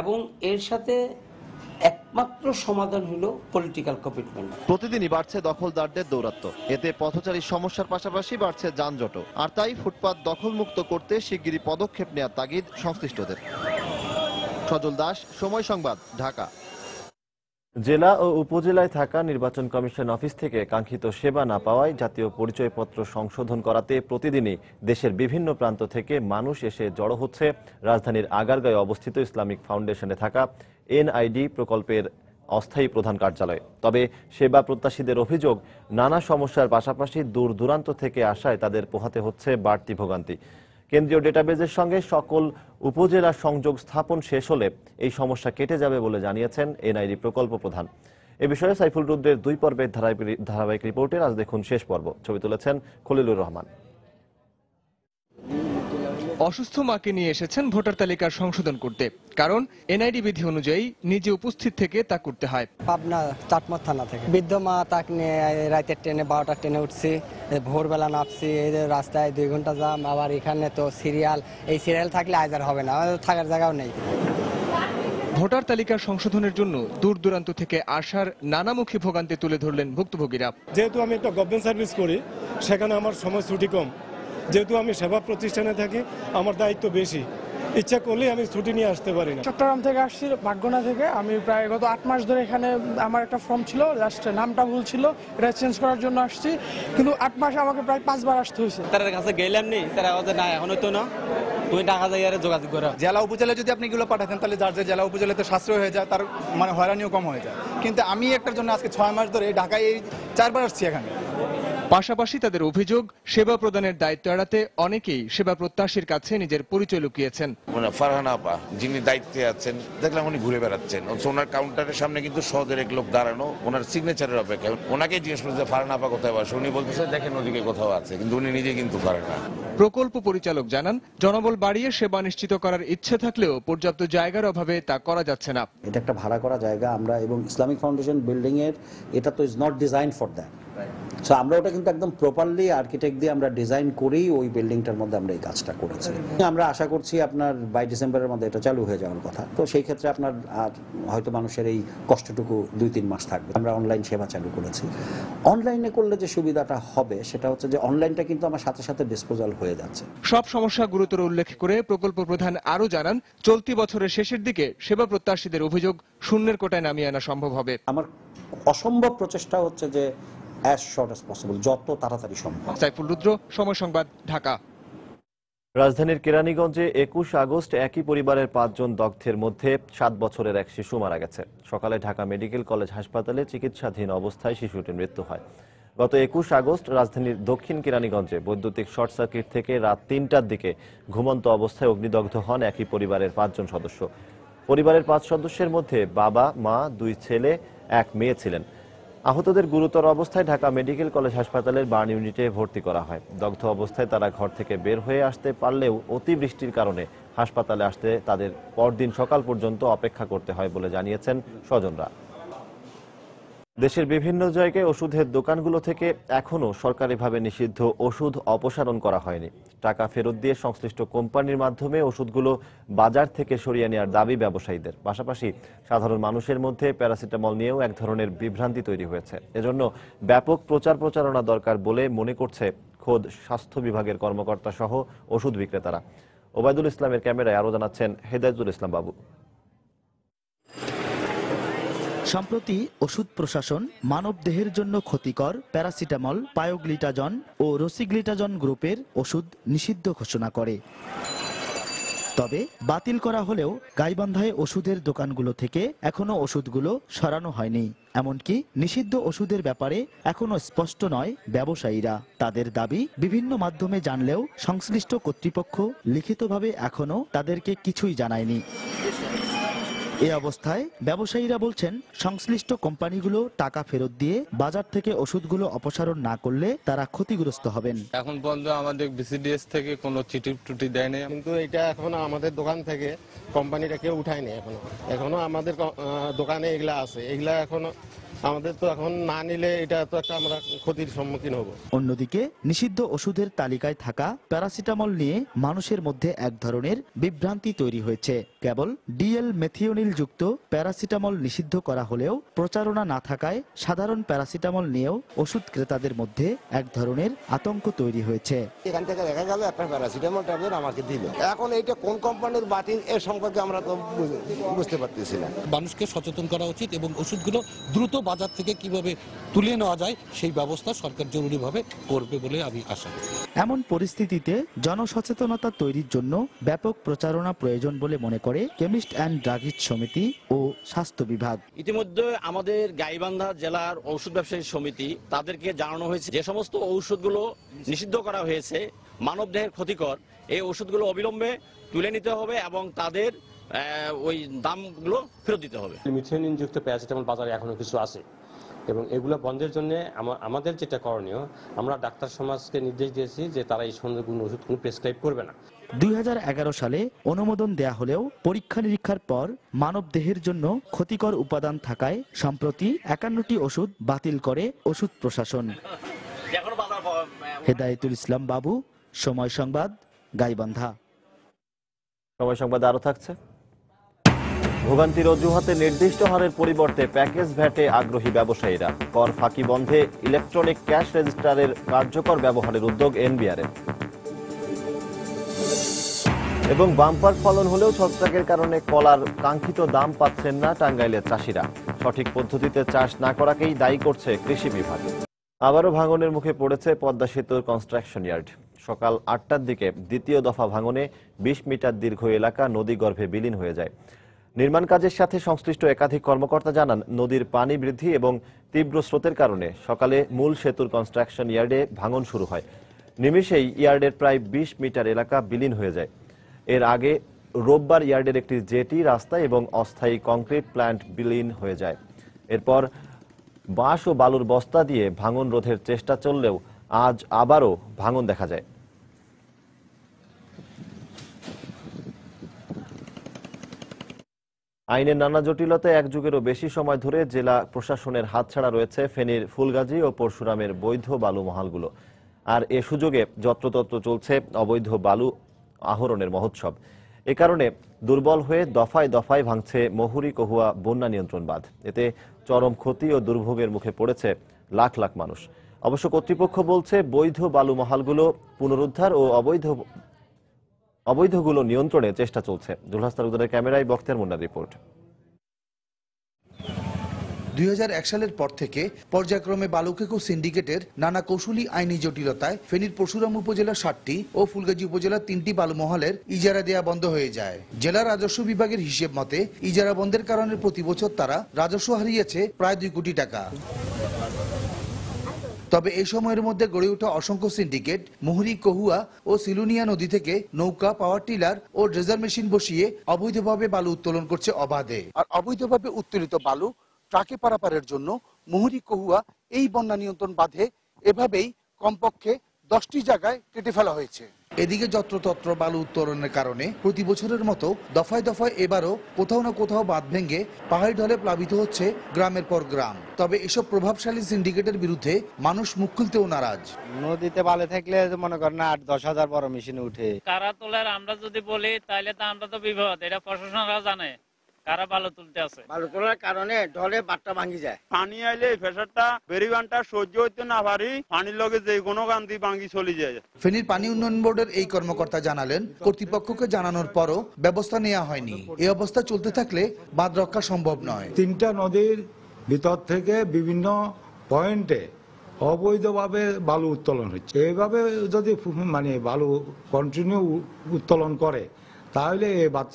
Speaker 9: এবং এর সাথে একমাত্র সমাধান হলো পলিটিক্যাল কমিটমেন্ট।
Speaker 3: প্রতিদিনই বাড়ছে দখলদারদের দৌরাত্ম্য। এতে পথচারীর সমস্যার পাশাপাশি বাড়ছে যানজটও। আর তাই ফুটপাত দখল মুক্ত করতে শিগগিরই পদক্ষেপ নেওয়ার তাগিদ সংশ্লিষ্টদের। সজল দাস, সময় সংবাদ, ঢাকা।
Speaker 1: জেলা ও উপজেলায় থাকা নির্বাচন কমিশন অফিস থেকে কাঙ্ক্ষিত সেবা না পাওয়ায় জাতীয় পরিচয়পত্র সংশোধন করাতে প্রতিদিনই দেশের বিভিন্ন প্রান্ত থেকে মানুষ এসে জড়ো হচ্ছে রাজধানীর আগারগাঁয়ে অবস্থিত ইসলামিক ফাউন্ডেশনে থাকা এনআইডি প্রকল্পের অস্থায়ী প্রধান কার্যালয়ে। তবে সেবা প্রত্যাশীদের অভিযোগ, নানা সমস্যার পাশাপাশি দূর দূরান্ত থেকে আসায় তাদের পোহাতে হচ্ছে বাড়তি ভোগান্তি। কেন্দ্রীয় ডেটাবেজের সঙ্গে সকল উপজেলার সংযোগ স্থাপন শেষ হলে এই সমস্যা কেটে যাবে বলে জানিয়েছেন এনআইডি প্রকল্প প্রধান। এ বিষয়ে সাইফুল রুদ্রের 2 পর্বের ধারাবাহিক রিপোর্টের আজ দেখুন শেষ পর্ব। ছবি তুলেছেন খলিলুর রহমান।
Speaker 10: অসুস্থ মাকে নিয়ে এসেছেন ভোটার তালিকার সংশোধন করতে, কারণ এনআইডি বিধি অনুযায়ী নিজে উপস্থিত থেকে তা করতে হয়।
Speaker 11: পাবনা চাটমোড় থানা থেকে বৃদ্ধ মা, তাকে নিয়ে রাতের ট্রেনে 12টার ট্রেনে উঠছি, ভোরবেলা নামছি, রাস্তায় 2 ঘন্টা জাম। আবার এখানে তো সিরিয়াল, এই সিরিয়াল থাকলে আজ আর হবে না, থাকার জায়গাও নেই।
Speaker 10: ভোটার তালিকার সংশোধনের জন্য দূর দূরান্ত থেকে আসার নানামুখী ভোগান্তি তুলে ধরলেন ভুক্তভোগীরা।
Speaker 12: যেহেতু আমি একটা গভর্নমেন্ট সার্ভিস করি, সেখানে আমার সময় ছুটি কম। যেহেতু আমি সেবা প্রতিষ্ঠানে থাকি, আমার দায়িত্ব বেশি। ইচ্ছা করলেই আমি ছুটি নিয়ে আসতে পারি না।
Speaker 13: চট্টগ্রাম থেকে আসছি, ভাগ্যনা থেকে। আমি প্রায় গত 8 মাস ধরে এখানে, আমার একটা ফর্ম ছিল, জাস্ট নামটা ভুল ছিল, এটা চেঞ্জ করার জন্য আসছি, কিন্তু 8 মাসে আমাকে প্রায় 5 বার আসতে হয়েছে।
Speaker 14: তার কাছে গেলাম নেই, তারা না এখন হইতো না, তুমি টাকা যাই আর যোগাযোগ করো।
Speaker 15: জেলা উপজেলায় যদি আপনি এগুলো পাঠাতেন তাহলে যার যে জেলা উপজেলাতে সাশ্রয় হয়ে যায়, তার মানে হয়রানিও কম হয়ে যায়। কিন্তু আমি একটার জন্য আজকে 6 মাস ধরে ঢাকায় 4 বার আসছি এখানে।
Speaker 10: পাশাপাশি তাদের অভিযোগ, সেবা প্রদানের দায়িত্ব এড়াতে অনেকেই সেবা প্রত্যাশীর কাছে নিজের পরিচয় লুকিয়েছেন।
Speaker 16: ফারহান আপা যিনি দায়িত্বে আছেন, দেখলাম উনি ঘুরে বেড়াচ্ছেন, ওনার কাউন্টারের সামনে কিন্তু সদের এক লোক দাঁড়ানো, ওনার সিগনেচারের অপেক্ষা। ওনাকে জিজ্ঞেস করছে ফারহান আপা কোথায় বসে, উনি বলতেছে দেখেন ওদিকে কোথাও আছে, কিন্তু উনি নিজে কিন্তু পারেন না।
Speaker 10: প্রকল্প পরিচালক জানান, জনবল বাড়িয়ে সেবা নিশ্চিত করার ইচ্ছে থাকলেও পর্যাপ্ত জায়গার অভাবে তা করা যাচ্ছে না।
Speaker 17: এটা একটা ভাড়া করা জায়গা, আমরা এবং ইসলামিক ফাউন্ডেশন বিল্ডিং এর এটা তো is not design for that. So আমরা ওটা কিন্তু একদম প্রপারলি আর্কিটেক্ট দিয়ে আমরা ডিজাইন করেই ওই বিল্ডিংটার মধ্যে আমরা এই কাজটা করেছি। আমরা আশা করছি আপনার 22 ডিসেম্বরের মধ্যে এটা চালু হয়ে যাওয়ার কথা। তো সেই ক্ষেত্রে আপনার আর হয়তো মানুষের এই কষ্টটুকু 2-3 মাস থাকবে। আমরা অনলাইন সেবা চালু করেছি। অনলাইনে করলে যে সুবিধাটা হবে সেটা হচ্ছে যে অনলাইনটা কিন্তু আমার সাথে সাথে ডিসপোজাল হয়ে যাচ্ছে।
Speaker 10: সব সমস্যা গুরুতর উল্লেখ করে প্রকল্প প্রধান আরো জানান, চলতি বছরের শেষের দিকে সেবা প্রত্যাশীদের অভিযোগ শূন্যের কোটায় নামিয়ে আনা সম্ভব হবে।
Speaker 17: আমার অসম্ভব প্রচেষ্টা হচ্ছে যে as short as possible, যত তাড়াতাড়ি সম্ভব।
Speaker 10: সাইফুল রুদ্র, সময় সংবাদ, ঢাকা।
Speaker 1: রাজধানীর কেরানীগঞ্জে 21 আগস্ট একই পরিবারের 5 জন দগ্ধের মধ্যে 7 বছরের এক শিশু মারা গেছে। সকালে ঢাকা মেডিকেল কলেজ হাসপাতালে চিকিৎসাধীন অবস্থায় শিশুটির মৃত্যু হয়। গত 21 আগস্ট রাজধানীর দক্ষিণ কেরানীগঞ্জে বৈদ্যুতিক শর্ট সার্কিট থেকে রাত 3টার দিকে ঘুমন্ত অবস্থায় অগ্নিদগ্ধ হন একই পরিবারের 5 জন সদস্য। পরিবারের 5 সদস্যের মধ্যে বাবা, মা, 2 ছেলে, 1 মেয়ে ছিলেন। আহতদের গুরুতর অবস্থায় ঢাকা মেডিকেল কলেজ হাসপাতালের বার্ন ইউনিটে ভর্তি করা হয়। দগ্ধ অবস্থায় তারা ঘর থেকে বের হয়ে আসতে পারলেও অতিবৃষ্টির কারণে হাসপাতালে আসতে তাদের পরদিন সকাল পর্যন্ত অপেক্ষা করতে হয় বলে জানিয়েছেন স্বজনরা। দেশের বিভিন্ন জায়গায় ওষুধের দোকানগুলো থেকে এখনও সরকারিভাবে নিষিদ্ধ ওষুধ অপসারণ করা হয়নি। টাকা ফেরত দিয়ে সংশ্লিষ্ট কোম্পানির মাধ্যমে ওষুধগুলো বাজার থেকে সরিয়ে নেওয়ার দাবি ব্যবসায়ীদের। পাশাপাশি সাধারণ মানুষের মধ্যে প্যারাসিটামল নিয়েও এক ধরনের বিভ্রান্তি তৈরি হয়েছে। এজন্য ব্যাপক প্রচারণা দরকার বলে মনে করছে খোদ স্বাস্থ্য বিভাগের কর্মকর্তা সহ ওষুধ বিক্রেতারা। ওবায়দুল ইসলামের ক্যামেরায় আরও জানাচ্ছেন হেদায়েতুল ইসলাম বাবু।
Speaker 18: সম্প্রতি ওষুধ প্রশাসন মানবদেহের জন্য ক্ষতিকর প্যারাসিটামল, পায়োগ্লিটাজন ও রসিগ্লিটাজন গ্রুপের ওষুধ নিষিদ্ধ ঘোষণা করে। তবে বাতিল করা হলেও গাইবান্ধায় ওষুধের দোকানগুলো থেকে এখনো ওষুধগুলো সরানো হয়নি। এমনকি নিষিদ্ধ ওষুধের ব্যাপারে এখনো স্পষ্ট নয় ব্যবসায়ীরা। তাদের দাবি, বিভিন্ন মাধ্যমে জানলেও সংশ্লিষ্ট কর্তৃপক্ষ লিখিতভাবে এখনো তাদেরকে কিছুই জানায়নি। এ অবস্থায় ব্যবসায়ীরা বলছেন, সংশ্লিষ্ট কোম্পানিগুলো টাকা ফেরত দিয়ে বাজার থেকে ওষুধগুলো অপসারণ না করলে তারা ক্ষতিগ্রস্ত হবেন।
Speaker 19: এখন পর্যন্ত আমাদের বিসিডিএস থেকে কোনো চিঠি টুটি দেয়নি, কিন্তু এটা এখনো আমাদের দোকান থেকে কোম্পানিটা কেউ উঠায়নি। এখনো আমাদের দোকানে এগুলা আছে, এগুলা এখনো আমাদের তো এখন না নিলে এটা তো একটা আমরা ক্ষতির সম্মুখীন হব।
Speaker 18: অন্যদিকে নিষিদ্ধ ওষুধের তালিকায় থাকা প্যারাসিটামল নিয়ে মানুষের মধ্যে এক ধরনের বিভ্রান্তি তৈরি হয়েছে। কেবল ডিএল মেথিওনিল যুক্ত প্যারাসিটামল নিষিদ্ধ করা হলেও প্রচারণা না থাকায় সাধারণ প্যারাসিটামল নিয়েও ওষুধ ক্রেতাদের মধ্যে এক ধরনের আতঙ্ক তৈরি হয়েছে।
Speaker 20: এখান থেকে দেখা গেল একটা প্যারাসিটামল ট্যাবলেট আমাকে দিল, এখন এইটা কোন কোম্পানির বাতিল এর সম্পর্কে আমরা তো বুঝতে পারতেছি না।
Speaker 21: মানুষকে সচেতন করা উচিত এবং ওষুধগুলো দ্রুত বাজার থেকে কিভাবে তুলে নেওয়া যায় সেই ব্যবস্থা সরকার জরুরিভাবে করবে বলে আমি আশা করি।
Speaker 18: এমন পরিস্থিতিতে জনসচেতনতা তৈরির জন্য ব্যাপক প্রচারণা প্রয়োজন বলে মনে করে কেমিস্ট অ্যান্ড ড্রাগিস্ট সমিতি ও স্বাস্থ্য বিভাগ।
Speaker 22: ইতিমধ্যে আমাদের গাইবান্ধা জেলার ঔষধ ব্যবসায়ী সমিতি তাদেরকে জানানো হয়েছে যে সমস্ত ঔষধগুলো নিষিদ্ধ করা হয়েছে মানবদেহের ক্ষতিকর, এই ওষুধগুলো অবিলম্বে তুলে নিতে হবে এবং তাদের ওই দামগুলো ফেরত দিতে হবে।
Speaker 23: মিথিওনিন যুক্ত প্যারাসিটামল বাজারে এখনো কিছু আছে এবং এগুলো বন্ধের জন্য আমাদের যেটা করণীয়, আমরা ডাক্তার সমাজকে নির্দেশ দিয়েছি যে তারা এই সমস্ত ওষুধ কোনো প্রেসক্রাইব করবে না।
Speaker 18: 2011 সালে অনুমোদন দেয়া হলেও পরীক্ষা নিরীক্ষার পর মানবদেহের জন্য ক্ষতিকর উপাদান থাকায় সম্প্রতি 51টি ওষুধ বাতিল করে ওষুধ প্রশাসন। হেদায়েতুল ইসলাম বাবু, সময় সংবাদ, গাইবান্ধা।
Speaker 1: সময় সংবাদ আরো থাকছে। ভোগান্তির অজুহাতে নির্দিষ্ট হারের পরিবর্তে প্যাকেজ ভ্যাটে আগ্রহী ব্যবসায়ীরা। কর ফাঁকি বন্ধে ইলেকট্রনিক ক্যাশ রেজিস্টারের কার্যকর ব্যবহারের উদ্যোগ এনবিআরের। এবং বাম্পার ফলন হলেও ছত্রাকের কারণে কলার কাঙ্ক্ষিত দাম পাচ্ছেন না টাঙ্গাইলের চাষিরা। সঠিক পদ্ধতিতে চাষ না করাকেই দায়ী করছে কৃষি বিভাগ। আবারও ভাঙনের মুখে পড়েছে পদ্মা সেতুর কনস্ট্রাকশন ইয়ার্ড। সকাল ৮টার দিকে দ্বিতীয় দফা ভাঙনে ২০ মিটার দীর্ঘ এলাকা নদীগর্ভে বিলীন হয়ে যায়। নির্মাণ কাজের সাথে সংশ্লিষ্ট একাধিক কর্মকর্তা জানান, নদীর পানি বৃদ্ধি এবং তীব্র স্রোতের কারণে সকালে মূল সেতুর কনস্ট্রাকশন ইয়ার্ডে ভাঙন শুরু হয়। নিমেষেই ইয়ার্ডের প্রায় ২০ মিটার এলাকা বিলীন হয়ে যায়। এর আগে রোববার ইয়ার্ডের একটি জেটি, রাস্তা এবং অস্থায়ী কংক্রিট প্ল্যান্ট বিলীন হয়ে যায়। এরপর বাঁশ ও বালুর বস্তা দিয়ে ভাঙন রোধের চেষ্টা চললেও আজ আবারও ভাঙন দেখা যায়। আইনের নানা জটিলতায় এক যুগেরও বেশি সময় ধরে জেলা প্রশাসনের হাতছাড়া রয়েছে ফেনীর ফুলগাজী ও পরশুরামের বৈধ বালু মহালগুলো। আর এ সুযোগে যত্রতত্র চলছে অবৈধ বালু আহরণের মহোৎসব। এ কারণে দুর্বল হয়ে দফায় দফায় ভাঙছে মহুরী কহুয়া বন্যা নিয়ন্ত্রণ বাঁধ। এতে চরম ক্ষতি ও দুর্ভোগের মুখে পড়েছে লাখ লাখ মানুষ। অবশ্য কর্তৃপক্ষ বলছে, বৈধ বালু মহালগুলো পুনরুদ্ধার ও অবৈধগুলো নিয়ন্ত্রণে চেষ্টা চলছে। দুলহাস তালুকদারের ক্যামেরায় বখতিয়ার মুন্নার রিপোর্ট।
Speaker 2: ২০০১ সালের পর থেকে পর্যায়ক্রমে বালুকেকো সিন্ডিকেটের নানা কৌশলী আইনি জটিলতায় ফেনীর পরশুরাম উপজেলার ৭টি ও ফুলগাজী উপজেলার ৩টি বালু মহলের ইজারা দেয়া বন্ধ হয়ে যায়। জেলা রাজস্ব বিভাগের হিসেব মতে ইজারা বন্ধের কারণে প্রতি বছর তারা রাজস্ব হারিয়েছে প্রায় ২ কোটি টাকা। তবে এই সময়ের মধ্যে গড়ে ওঠা অসংখ্য সিন্ডিকেট মুহুরী, কহুয়া ও সিলুনিয়া নদী থেকে নৌকা, পাওয়ার টিলার ও ড্রেজার মেশিন বসিয়ে অবৈধভাবে বালু উত্তোলন করছে অবাধে। আর অবৈধভাবে উত্তোলিত বালু ট্রাকে পারাপারের জন্য মুহুরী, কহুয়া এই বন্যা নিয়ন্ত্রণ বাঁধে এভাবেই কমপক্ষে 10টি জায়গায় কেটে ফেলা হয়েছে। এদিকে যত্রতত্র বালু উত্তোলনের কারণে প্রতি বছরের মতো দফায় দফায় এবারও কোথাও না কোথাও বাঁধ ভেঙে পাহাড়ি ঢলে প্লাবিত হচ্ছে গ্রামের পর গ্রাম। তবে এসব প্রভাবশালী সিন্ডিকেটের বিরুদ্ধে মানুষ মুখ খুলতেও নারাজ।
Speaker 4: নদীতে বালু থাকলে মনে করেন ৮-১০ হাজার বড় মেশিন উঠে।
Speaker 6: কারা তোলার আমরা যদি বলি তাহলে তো আমরা তো বিপদ, এটা প্রশাসনরা জানে কারা বালু তুলতে আছে।
Speaker 4: বালু তোলার কারণে ঢলে বাটটা ভাঙি যায়।
Speaker 5: পানি আইলে প্রেসারটা বেরিবানটা সহ্য হইতে না পারি, পানির লগে যে কোনো গান্ধী ভাঙি চলে যায়।
Speaker 2: ফেনীর পানি উন্নয়ন বোর্ডের এই কর্মকর্তা জানালেন, কর্তৃপক্ষকে জানানোর পরও ব্যবস্থা নেওয়া হয়নি। এই অবস্থা চলতে থাকলে বাঁধ রক্ষা সম্ভব নয়।
Speaker 24: 3টা নদীর ভিতর থেকে বিভিন্ন পয়েন্টে অবৈধভাবে বালু উত্তোলন হচ্ছে। এইভাবে যদি বালু কন্টিনিউ উত্তোলন করে তাহলে এই বাঁধ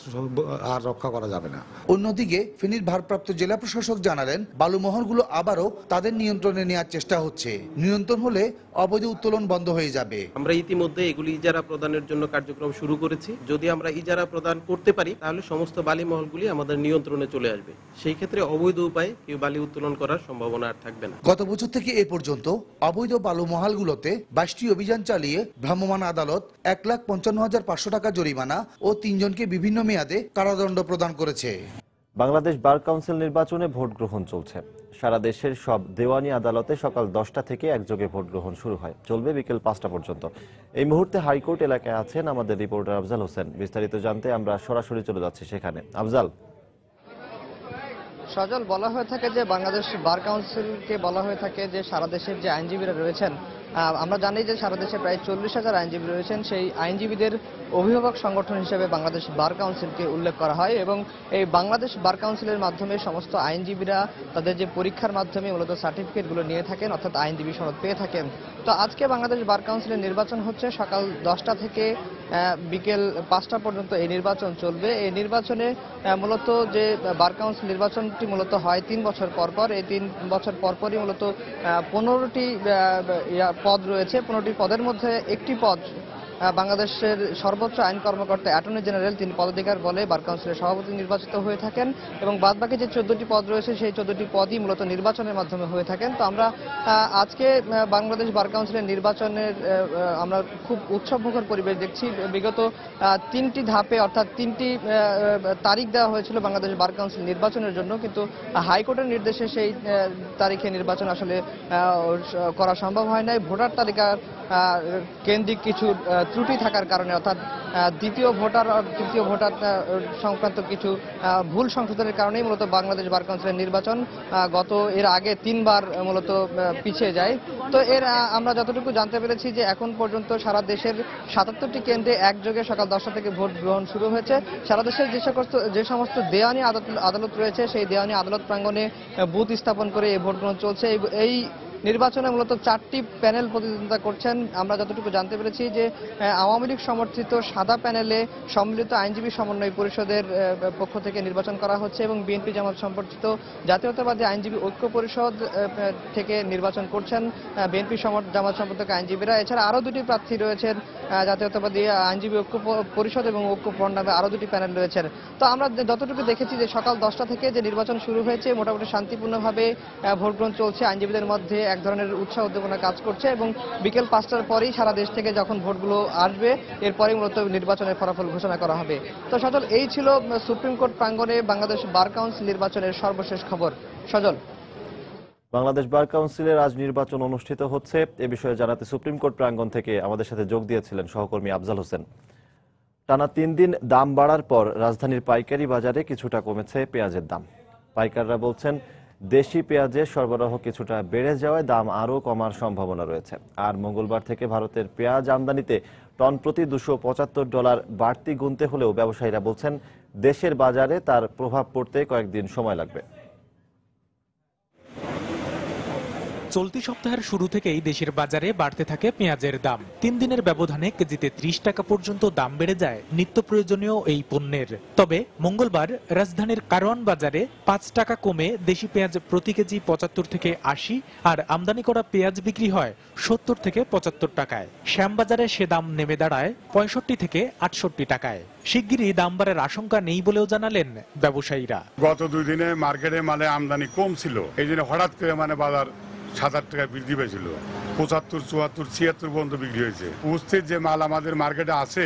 Speaker 24: আর রক্ষা করা যাবে না।
Speaker 2: অন্যদিকে ফেনীর ভারপ্রাপ্ত জেলা প্রশাসক জানালেন, বালুমহলগুলো আবারও তাদের নিয়ন্ত্রণে নেওয়ার চেষ্টা হচ্ছে। নিয়ন্ত্রণ হলে অবৈধ উত্তোলন বন্ধ হয়ে যাবে।
Speaker 25: আমরা ইতিমধ্যে এগুলি ইজারা প্রদানের জন্য কার্যক্রম শুরু করেছি। যদি আমরা ইজারা প্রদান করতে পারি তাহলে সমস্ত বালি মহলগুলি আমাদের নিয়ন্ত্রণে চলে আসবে। সেই ক্ষেত্রে অবৈধ উপায়ে কেউ বালি উত্তোলন করার সম্ভাবনা আর থাকবে না।
Speaker 2: গত বছর থেকে এ পর্যন্ত অবৈধ বালু মহলগুলোতে 22টি অভিযান চালিয়ে ভ্রাম্যমাণ আদালত 1,55,500 টাকা জরিমানা ও 3 জনকে বিভিন্ন মেয়াদে কারাদণ্ড প্রদান করেছে।
Speaker 1: বাংলাদেশ বার কাউন্সিল নির্বাচনে ভোট গ্রহণ চলছে। সারা দেশের সব দেওয়ানি আদালতে সকাল 10টা থেকে একযোগে ভোট গ্রহণ শুরু হয়, চলবে বিকেল 5টা পর্যন্ত। এই মুহূর্তে হাইকোর্ট এলাকায় আছেন আমাদের রিপোর্টার আফজাল হোসেন। বিস্তারিত জানতে আমরা সরাসরি চলে যাচ্ছি সেখানে। আফজাল।
Speaker 26: সজল, বলা হয়ে থাকে যে বাংলাদেশ বার কাউন্সিলকে বলা হয়ে থাকে যে সারা দেশের যে আইনজীবীরা রয়েছেন, আমরা জানি যে সারা দেশে প্রায় 40,000 আইনজীবী রয়েছেন। সেই আইনজীবীদের অভিভাবক সংগঠন হিসেবে বাংলাদেশ বার কাউন্সিলকে উল্লেখ করা হয় এবং এই বাংলাদেশ বার কাউন্সিলের মাধ্যমে সমস্ত আইনজীবীরা তাদের যে পরীক্ষার মাধ্যমে মূলত সার্টিফিকেটগুলো নিয়ে থাকেন, অর্থাৎ আইনজীবী সনদ পেয়ে থাকেন। তো আজকে বাংলাদেশ বার কাউন্সিলের নির্বাচন হচ্ছে সকাল 10টা থেকে বিকেল 5টা পর্যন্ত এই নির্বাচন চলবে। এই নির্বাচনে মূলত যে বার কাউন্সিল নির্বাচনটি মূলত হয় 3 বছর পর পর। এই 3 বছর পরপরই মূলত 15টি পদ রয়েছে। 15টি পদের মধ্যে একটি পদ বাংলাদেশের সর্বোচ্চ আইন কর্মকর্তা অ্যাটর্নি জেনারেল, তিনি পদাধিকার বলে বার কাউন্সিলের সভাপতি নির্বাচিত হয়ে থাকেন এবং বাদবাকি যে 14টি পদ রয়েছে সেই 14টি পদই মূলত নির্বাচনের মাধ্যমে হয়ে থাকেন। তো আমরা আজকে বাংলাদেশ বার কাউন্সিলের নির্বাচনের আমরা খুব উৎসবমুখর পরিবেশ দেখছি। বিগত 3টি ধাপে অর্থাৎ 3টি তারিখ দেওয়া হয়েছিল বাংলাদেশ বার কাউন্সিল নির্বাচনের জন্য, কিন্তু হাইকোর্টের নির্দেশে সেই তারিখে নির্বাচন আসলে করা সম্ভব হয় নাই। ভোটার তালিকার কেন্দ্রিক কিছু ত্রুটি থাকার কারণে, অর্থাৎ দ্বিতীয় ভোটার আর তৃতীয় ভোটার সংক্রান্ত কিছু ভুল সংশোধনের কারণেই মূলত বাংলাদেশ বার কাউন্সিলের নির্বাচন এর আগে 3 বার মূলত পিছিয়ে যায়। তো আমরা যতটুকু জানতে পেরেছি যে এখন পর্যন্ত সারা দেশের 77টি কেন্দ্রে একযোগে সকাল 10টা থেকে ভোট গ্রহণ শুরু হয়েছে। সারা দেশের যে সমস্ত দেওয়ানি আদালত রয়েছে সেই দেওয়ানি আদালত প্রাঙ্গণে বুথ স্থাপন করে এই ভোট গ্রহণ চলছে। এই নির্বাচনে মূলত 4টি প্যানেল প্রতিদ্বন্দ্বিতা করছেন। আমরা যতটুকু জানতে পেরেছি যে আওয়ামী লীগ সমর্থিত সাদা প্যানেলে সম্মিলিত আইনজীবী সমন্বয় পরিষদের পক্ষ থেকে নির্বাচন করা হচ্ছে এবং বিএনপি জামাত সমর্থিত জাতীয়তাবাদী আইনজীবী ঐক্য পরিষদ থেকে নির্বাচন করছেন বিএনপি জামাত সমর্থক আইনজীবীরা। এছাড়া আরও 2টি প্রার্থী রয়েছেন জাতীয়তাবাদী আইনজীবী ঐক্য পরিষদ এবং ঐক্য ফ্রন্ট নামে আরও 2টি প্যানেল রয়েছেন। তো আমরা যতটুকু দেখেছি যে সকাল 10টা থেকে যে নির্বাচন শুরু হয়েছে মোটামুটি শান্তিপূর্ণভাবে ভোট গ্রহণ চলছে। আইনজীবীদের মধ্যে এক ধরনের উৎসাহ উদ্দীপনা কাজ করছে এবং বিকেল 5টার পরেই সারা দেশ থেকে যখন ভোটগুলো আসবে এরপরেই মূলত নির্বাচনের ফলাফল ঘোষণা করা হবে। তো সজল, এই ছিল সুপ্রিম কোর্ট প্রাঙ্গণে বাংলাদেশ বার কাউন্সিল নির্বাচনের সর্বশেষ খবর। সজল,
Speaker 1: বাংলাদেশ বার কাউন্সিলের আজ নির্বাচন অনুষ্ঠিত হচ্ছে এ বিষয়ে জানাতে সুপ্রিম কোর্ট প্রাঙ্গণ থেকে আমাদের সাথে যোগ দিয়েছিলেন সহকর্মী আফজাল হোসেন। টানা 3 দিন দাম বাড়ার পর রাজধানীর পাইকারি বাজারে কিছুটা কমেছে পেঁয়াজের দাম। পাইকাররা বলছেন দেশি পেঁয়াজের সরবরাহ কিছুটা বেড়ে যাওয়ায় দাম আরও কমার সম্ভাবনা রয়েছে। আর মঙ্গলবার থেকে ভারতের পেঁয়াজ আমদানিতে টন প্রতি $275 বাড়তি গুনতে হলেও ব্যবসায়ীরা বলছেন দেশের বাজারে তার প্রভাব পড়তে কয়েকদিন সময় লাগবে।
Speaker 3: চলতি সপ্তাহের শুরু থেকেই দেশের বাজারে বাড়তে থাকে পেঁয়াজের দাম। 3 দিনের ব্যবধানে কেজিতে 30 টাকা পর্যন্ত দাম বেড়ে যায় নিত্য প্রয়োজনীয় এই পণ্যের। তবে মঙ্গলবার রাজধানীর কারওয়ান বাজারে 5 টাকা কমে দেশি পেঁয়াজ প্রতি কেজি 75 থেকে 80 আর আমদানি করা পেঁয়াজ বিক্রি হয় 70 থেকে 75 টাকায়। শ্যামবাজারে সে দাম নেমে দাঁড়ায় 65 থেকে 68 টাকায়। শিগগিরই দাম বাড়ার আশঙ্কা নেই বলেও জানালেন ব্যবসায়ীরা।
Speaker 7: গত 2 দিনে মার্কেটে আমদানি কম ছিল, এই জন্য হঠাৎ করে বাজার 7-8 টাকা বৃদ্ধি পেয়েছিল। 75, 74, 76 পর্যন্ত বিক্রি হয়েছে। উপস্থিত যে মাল আমাদের মার্কেটে আছে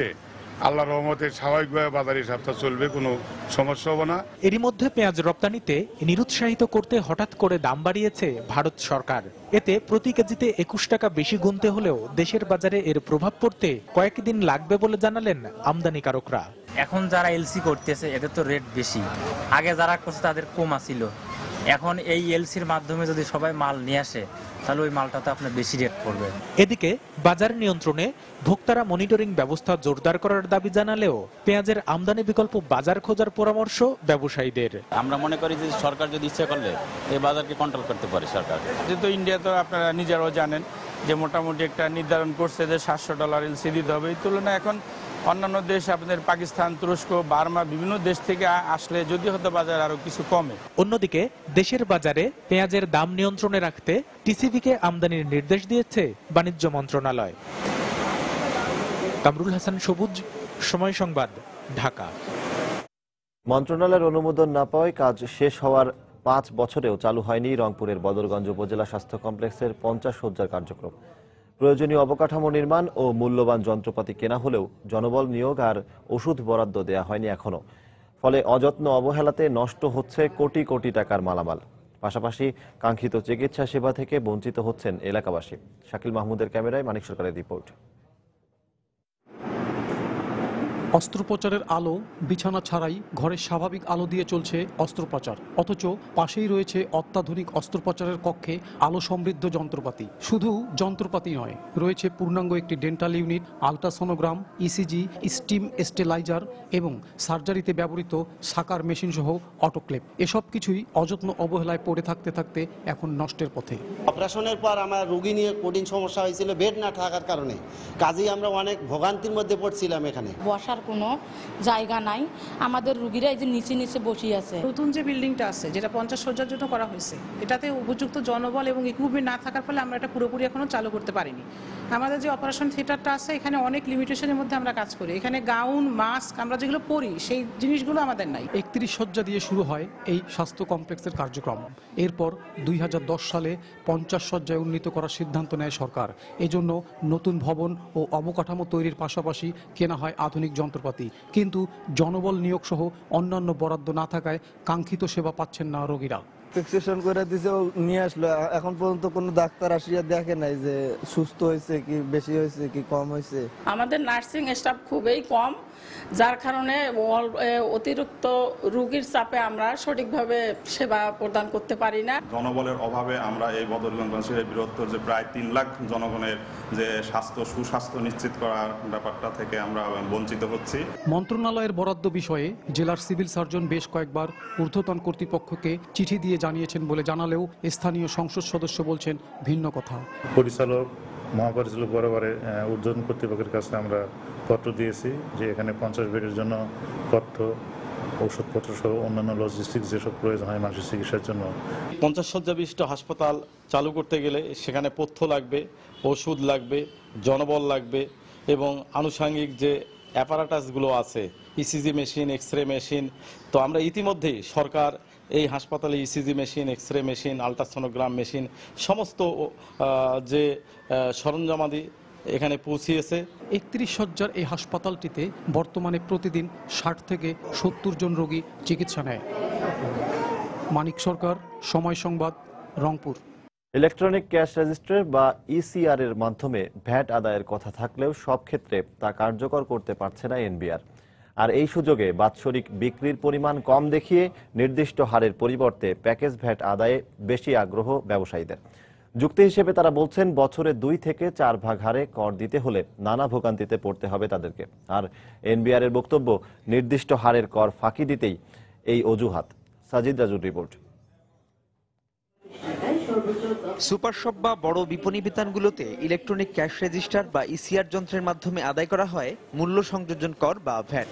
Speaker 7: আল্লাহর রহমতে স্বাভাবিকভাবে বাজারে সপ্তাহ চলবে, কোনো সমস্যা হবে না।
Speaker 3: এরই মধ্যে পেঁয়াজ রপ্তানিতে নিরুৎসাহিত করতে হঠাৎ করে দাম বাড়িয়েছে ভারত সরকার। এতে প্রতি কেজিতে 21 টাকা বেশি গুনতে হলেও দেশের বাজারে এর প্রভাব পড়তে কয়েকদিন লাগবে বলে জানালেন আমদানিকারকরা।
Speaker 8: এখন যারা এলসি করতেছে এদের তো রেট বেশি, আগে যারা করছে তাদের কম ছিল। এখন এই এলসির মাধ্যমে যদি সবাই মাল নিয়ে আসে তাহলে ওই মালটা তো আপনার বেশি রেট পড়বে।
Speaker 3: এদিকে বাজার নিয়ন্ত্রণে ভোক্তারা মনিটরিং ব্যবস্থা জোরদার করার দাবি জানালেও পেঁয়াজের আমদানি বিকল্প বাজার খোঁজার পরামর্শ ব্যবসায়ীদের।
Speaker 9: আমরা মনে করি যে সরকার যদি ইচ্ছে করলে এই বাজারকে কন্ট্রোল করতে পারে সরকার। যেহেতু ইন্ডিয়া তো আপনারা নিজেরাও জানেন যে মোটামুটি একটা নির্ধারণ করছে যে $700 এলসি দিতে হবে। এই তুলনায় এখন অন্যান্য দেশ আপনাদের পাকিস্তান, তুরস্ক, বার্মা বিভিন্ন দেশ থেকে আসলে যদি হয়তো বাজার আরো কিছু কমে।
Speaker 3: অন্যদিকে দেশের বাজারে পেঁয়াজের দাম নিয়ন্ত্রণে রাখতে টিসিবিকে আমদানির নির্দেশ দিয়েছে বাণিজ্য মন্ত্রণালয়। কামরুল হাসান সবুজ, সময় সংবাদ, ঢাকা।
Speaker 1: মন্ত্রণালয়ের অনুমোদন না পাওয়ায় কাজ শেষ হওয়ার 5 বছরেও চালু হয়নি রংপুরের বদরগঞ্জ উপজেলা স্বাস্থ্য কমপ্লেক্সের 50 শয্যার কার্যক্রম। প্রয়োজনীয় অবকাঠামো নির্মাণ ও মূল্যবান যন্ত্রপাতি কেনা হলেও জনবল নিয়োগ আর ওষুধ বরাদ্দ দেয়া হয়নি এখনো। ফলে অযত্ন অবহেলাতে নষ্ট হচ্ছে কোটি কোটি টাকার মালামাল। পাশাপাশি কাঙ্ক্ষিত চিকিৎসা সেবা থেকে বঞ্চিত হচ্ছেন এলাকাবাসী। শাকিল মাহমুদের ক্যামেরায় মানিক সরকারের রিপোর্ট।
Speaker 11: অস্ত্রোপচারের আলো বিছানা ছাড়াই ঘরের স্বাভাবিক আলো দিয়ে চলছে অস্ত্রোপচার, অথচ পাশেই রয়েছে অত্যাধুনিক অস্ত্রোপচারের কক্ষে আলো সমৃদ্ধ যন্ত্রপাতি। শুধু যন্ত্রপাতি নয়, রয়েছে পূর্ণাঙ্গ একটি dental unit, ultrasonogram, ECG, steam steriliser এবং সার্জারিতে ব্যবহৃত সাকার মেশিন সহ অটোক্লেভ। এসব কিছুই অযত্ন অবহেলায় পড়ে থাকতে থাকতে এখন নষ্টের পথে।
Speaker 12: অপারেশনের পর আমার রোগী নিয়ে কঠিন সমস্যা হয়েছিল বেড না থাকার কারণে, কাজেই আমরা অনেক ভোগান্তির মধ্যে পড়ছিলাম। এখানে
Speaker 27: বসার কোনো জায়গা নাই, আমাদের রোগীরা এই যে নিচে নিচে বসে আছে।
Speaker 28: নতুন যে বিল্ডিংটা আছে যেটা 50 শয্যার জন্য করা হয়েছে, এটাতে উপযুক্ত জনবল এবং ইকুইপমেন্ট না থাকার ফলে আমরা এটা পুরোপুরি এখনো চালু করতে পারিনি। আমাদের যে অপারেশন থিয়েটারটা আছে এখানে অনেক লিমিটেশনের মধ্যে আমরা কাজ করি। এখানে গাউন, মাস্ক আমরা যেগুলো পরি সেই জিনিসগুলো আমাদের নাই।
Speaker 11: 31 শয্যা দিয়ে শুরু হয় এই স্বাস্থ্য কমপ্লেক্সের কার্যক্রম। এরপর 2010 সালে 50 শয্যায় উন্নীত করার সিদ্ধান্ত নেয় সরকার। এজন্য নতুন ভবন ও অবকাঠামো তৈরির পাশাপাশি কেনা হয় আধুনিক যন্ত্রপাতি। কিন্তু জনবল নিয়োগ সহ অন্যান্য বরাদ্দ না থাকায় কাঙ্ক্ষিত সেবা পাচ্ছেন না রোগীরা।
Speaker 10: ফিক্সেশন করে দিছে, ও নিয়ে আসলো। এখন পর্যন্ত কোনো ডাক্তার আসিয়া দেখে নাই যে সুস্থ হয়েছে কি বেশি হয়েছে কি কম হয়েছে।
Speaker 27: আমাদের নার্সিং স্টাফ খুবই কম, যার কারণে অতিরিক্ত রোগীর চাপে আমরা সঠিকভাবে সেবা প্রদান করতে পারি না।
Speaker 13: জনবলের অভাবে আমরা এই বদরগঞ্জবাসীর বৃহত্তর যে প্রায় 3 লাখ জনগণের যে সুস্বাস্থ্য নিশ্চিত করার ব্যাপারটা থেকে আমরা বঞ্চিত হচ্ছি।
Speaker 11: মন্ত্রণালয়ের বরাদ্দ বিষয়ে জেলার সিভিল সার্জন বেশ কয়েকবার ঊর্ধ্বতন কর্তৃপক্ষকে চিঠি দিয়ে জানিয়েছেন বলে জানালেও স্থানীয় সংসদ সদস্য বলছেন ভিন্ন কথা।
Speaker 14: পরিচালক মহাপরিচালক বরাবরে ঊর্ধ্বতন কর্তৃপক্ষের কাছে আমরা পত্র দিয়েছি যে এখানে 50 বেডের জন্য তথ্য, ঔষধপত্র সহ অন্যান্য লজিস্টিক যেসব প্রয়োজন হয় মানুষের চিকিৎসার জন্য।
Speaker 9: 50 শয্যা বিশিষ্ট হাসপাতাল চালু করতে গেলে সেখানে পথ্য লাগবে, ওষুধ লাগবে, জনবল লাগবে এবং আনুষঙ্গিক যে অ্যাপারাটাসগুলো আছে, ইসিজি মেশিন, এক্সরে মেশিন। তো আমরা ইতিমধ্যেই সরকার এই হাসপাতালে ECG machine, X ray machine, ultrasonogram machine সমস্ত যে সরঞ্জামাদি এখানে পৌঁছিয়েছে।
Speaker 11: 31 শয্যার এই হাসপাতালটিতে বর্তমানে প্রতিদিন 60 থেকে 70 জন রোগী চিকিৎসা নেয়। মানিক সরকার, সময় সংবাদ, রংপুর।
Speaker 1: ইলেকট্রনিক ক্যাশ রেজিস্টার বা ইসিআর এর মাধ্যমে ভ্যাট আদায়ের কথা থাকলেও সব ক্ষেত্রে তা কার্যকর করতে পারছে না এনবিআর। আর এই সুযোগে বাৎসরিক বিক্রির পরিমাণ কম দেখিয়ে নির্দিষ্ট হারের পরিবর্তে প্যাকেজ ভ্যাট আদায়ে বেশি আগ্রহ ব্যবসায়ীদের। যুক্তি হিসেবে তারা বলছেন, বছরে 2 থেকে 4 ভাগ হারে কর দিতে হলে নানা ভোগান্তিতে পড়তে হবে তাদেরকে। আর এনবিআর এর বক্তব্য, নির্দিষ্ট হারের কর ফাঁকি দিতেই এই অজুহাত। সাজিদ রাজুর রিপোর্ট।
Speaker 15: সুপার শপ বা বড় বিপণী বিতানগুলোতে ইলেকট্রনিক ক্যাশ রেজিস্টার বা ইসিআর যন্ত্রের মাধ্যমে আদায় করা হয় মূল্য সংযোজন কর বা ভ্যাট।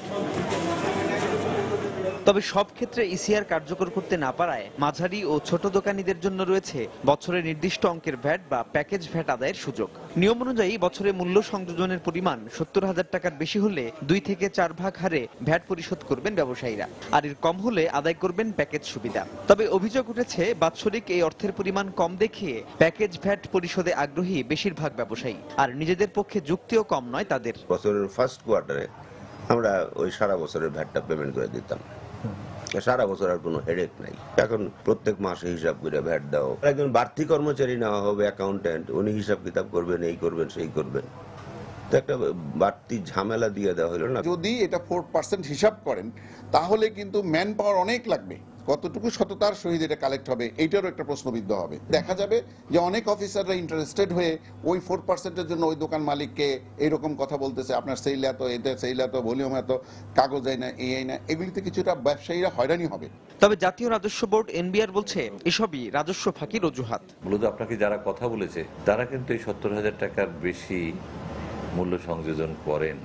Speaker 15: তবে সব ক্ষেত্রে ইসিআর কার্যকর করতে না পারায় মাঝারি ও ছোট দোকানীদের জন্য রয়েছে বছরে নির্দিষ্ট অঙ্কের ভ্যাট বা প্যাকেজ ভ্যাট আদায়ের সুযোগ। নিয়ম অনুযায়ী বছরে মূল্য সংযোজনের পরিমাণ 70,000 টাকার বেশি হলে 2 থেকে 4 ভাগ হারে ভ্যাট পরিশোধ করবেন ব্যবসায়ীরা, আর এর কম হলে আদায় করবেন প্যাকেজ সুবিধা। তবে অভিযোগ উঠেছে, বাৎসরিক এই অর্থের পরিমাণ কম দেখিয়ে প্যাকেজ ভ্যাট পরিশোধে আগ্রহী বেশিরভাগ ব্যবসায়ী, আর নিজেদের পক্ষে যুক্তিও কম নয় তাদের।
Speaker 16: বছরের ফার্স্ট কোয়ার্টারে আমরা ওই সারা বছরের ভ্যাটটা পেমেন্ট করে দিতাম, সারা বছর আর কোনো হেডেক নাই। এখন প্রত্যেক মাসে হিসাব করে ভ্যাট দাও। একজন বাড়তি কর্মচারী নেওয়া হবে, অ্যাকাউন্টেন্ট, উনি হিসাব কিতাব করবেন, এই করবেন সেই করবেন, তো একটা বাড়তি ঝামেলা দিয়ে দেওয়া হলো না।
Speaker 17: যদি এটা 4% হিসাব করেন তাহলে কিন্তু ম্যান পাওয়ার অনেক লাগবে, কতটুকু সততার সহিত এটা কালেক্ট হবে এইটারও একটা প্রশ্নবিদ্ধ হবে। দেখা যাবে যে অনেক অফিসাররা ইন্টারেস্টেড হয়ে ওই 4%-এর জন্য ওই দোকান মালিককে এইরকম কথা বলতেছে, আপনার সেইল এত, এটা সেইল এত, ভলিউম এত, কাগজ এই না, এই না, এগুলিতে কিছুটা ব্যবসায়ীরা হয়রানি হবে।
Speaker 15: তবে জাতীয় রাজস্ব বোর্ড এনবিআর বলছে এসবই রাজস্ব ফাঁকির অজুহাত।
Speaker 19: মূলত আপনাকে যারা কথা বলেছে তারা কিন্তু এই 70,000 টাকার বেশি মূল্য সংযোজন করেন,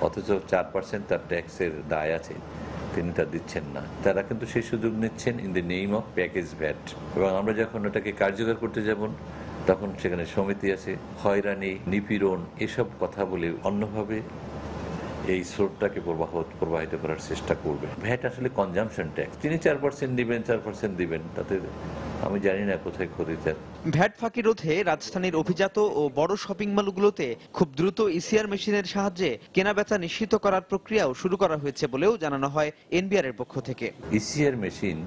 Speaker 19: অথচ 4% তার ট্যাক্সের দায় আছে, তিনি তা দিচ্ছেন না। তারা কিন্তু সেই সুযোগ নিচ্ছেন in the name of package VAT. এবং আমরা যখন ওটাকে কার্যকর করতে যাব তখন সেখানে সমিতি আছে, হয়রানি, নিপীড়ন, এসব কথা বলে অন্যভাবে এই স্রোতটাকে প্রবাহিত করার চেষ্টা করবে। ভ্যাট আসলে কনজাম্পশন ট্যাক্স, তিনি 4% দিবেন, 4% দিবেন, তাতে আমি জানি না কোথায় ক্ষতিটা।
Speaker 15: ভ্যাট ফাঁকি রোধে রাজধানীর অভিজাত ও বড় শপিং মলগুলোতে খুব দ্রুত ইসিআর মেশিনের সাহায্যে কেনাবেচা নিশ্চিত করার প্রক্রিয়াও শুরু করা হয়েছে বলেও জানানো হয় এনবিআর এর পক্ষ থেকে।
Speaker 19: ইসিআর মেশিন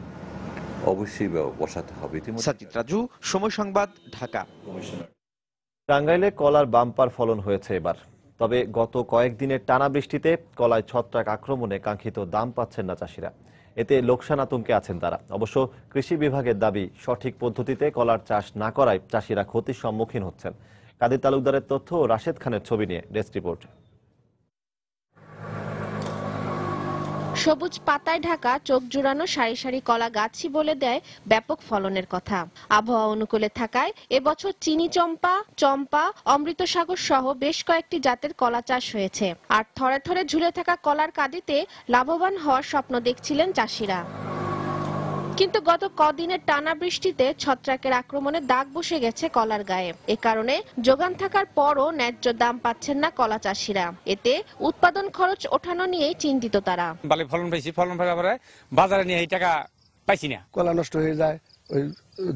Speaker 19: অবশ্যই বসাতে হবে।
Speaker 15: সাজিদ রাজু, সময় সংবাদ, ঢাকা।
Speaker 1: টাঙ্গাইলে কলার বাম্পার ফলন হয়েছে এবার, তবে গত কয়েকদিনের টানা বৃষ্টিতে কলায় ছত্রাক আক্রমণে কাঙ্ক্ষিত দাম পাচ্ছেন না চাষিরা। এতে লোকসান আতঙ্কে আছেন তারা। অবশ্য কৃষি বিভাগের দাবি, সঠিক পদ্ধতিতে কলার চাষ না করায় চাষিরা ক্ষতির সম্মুখীন হচ্ছেন। কাদের তালুকদারের তথ্য ও রাশেদ খানের ছবি নিয়ে ডেস্ক রিপোর্ট।
Speaker 20: সবুজ পাতায় ঢাকা চোখ জুড়ানো সারি সারি কলা গাছই বলে দেয় ব্যাপক ফলনের কথা। আবহাওয়া অনুকূলে থাকায় এবছর চিনি চম্পা, চম্পা, অমৃতসাগর সহ বেশ কয়েকটি জাতের কলা চাষ হয়েছে। আর থরে থরে ঝুলে থাকা কলার কাঁদিতে লাভবান হওয়ার স্বপ্ন দেখছিলেন চাষিরা। কিন্তু গত কদিনের টানা বৃষ্টিতে ছত্রাকের আক্রমণে দাগ বসে গেছে কলার গায়ে। এ কারণে যোগান থাকার পরও ন্যায্য দাম পাচ্ছেন না কলা চাষিরা। এতে উৎপাদন খরচ ওঠানো নিয়েই চিন্তিত তারা।
Speaker 29: ভালো ফলন পাইছি, ফলন পাওয়ার পরে বাজারে নিয়ে এই টাকা পাইছি না।
Speaker 30: কলা নষ্ট হয়ে যায়, ওই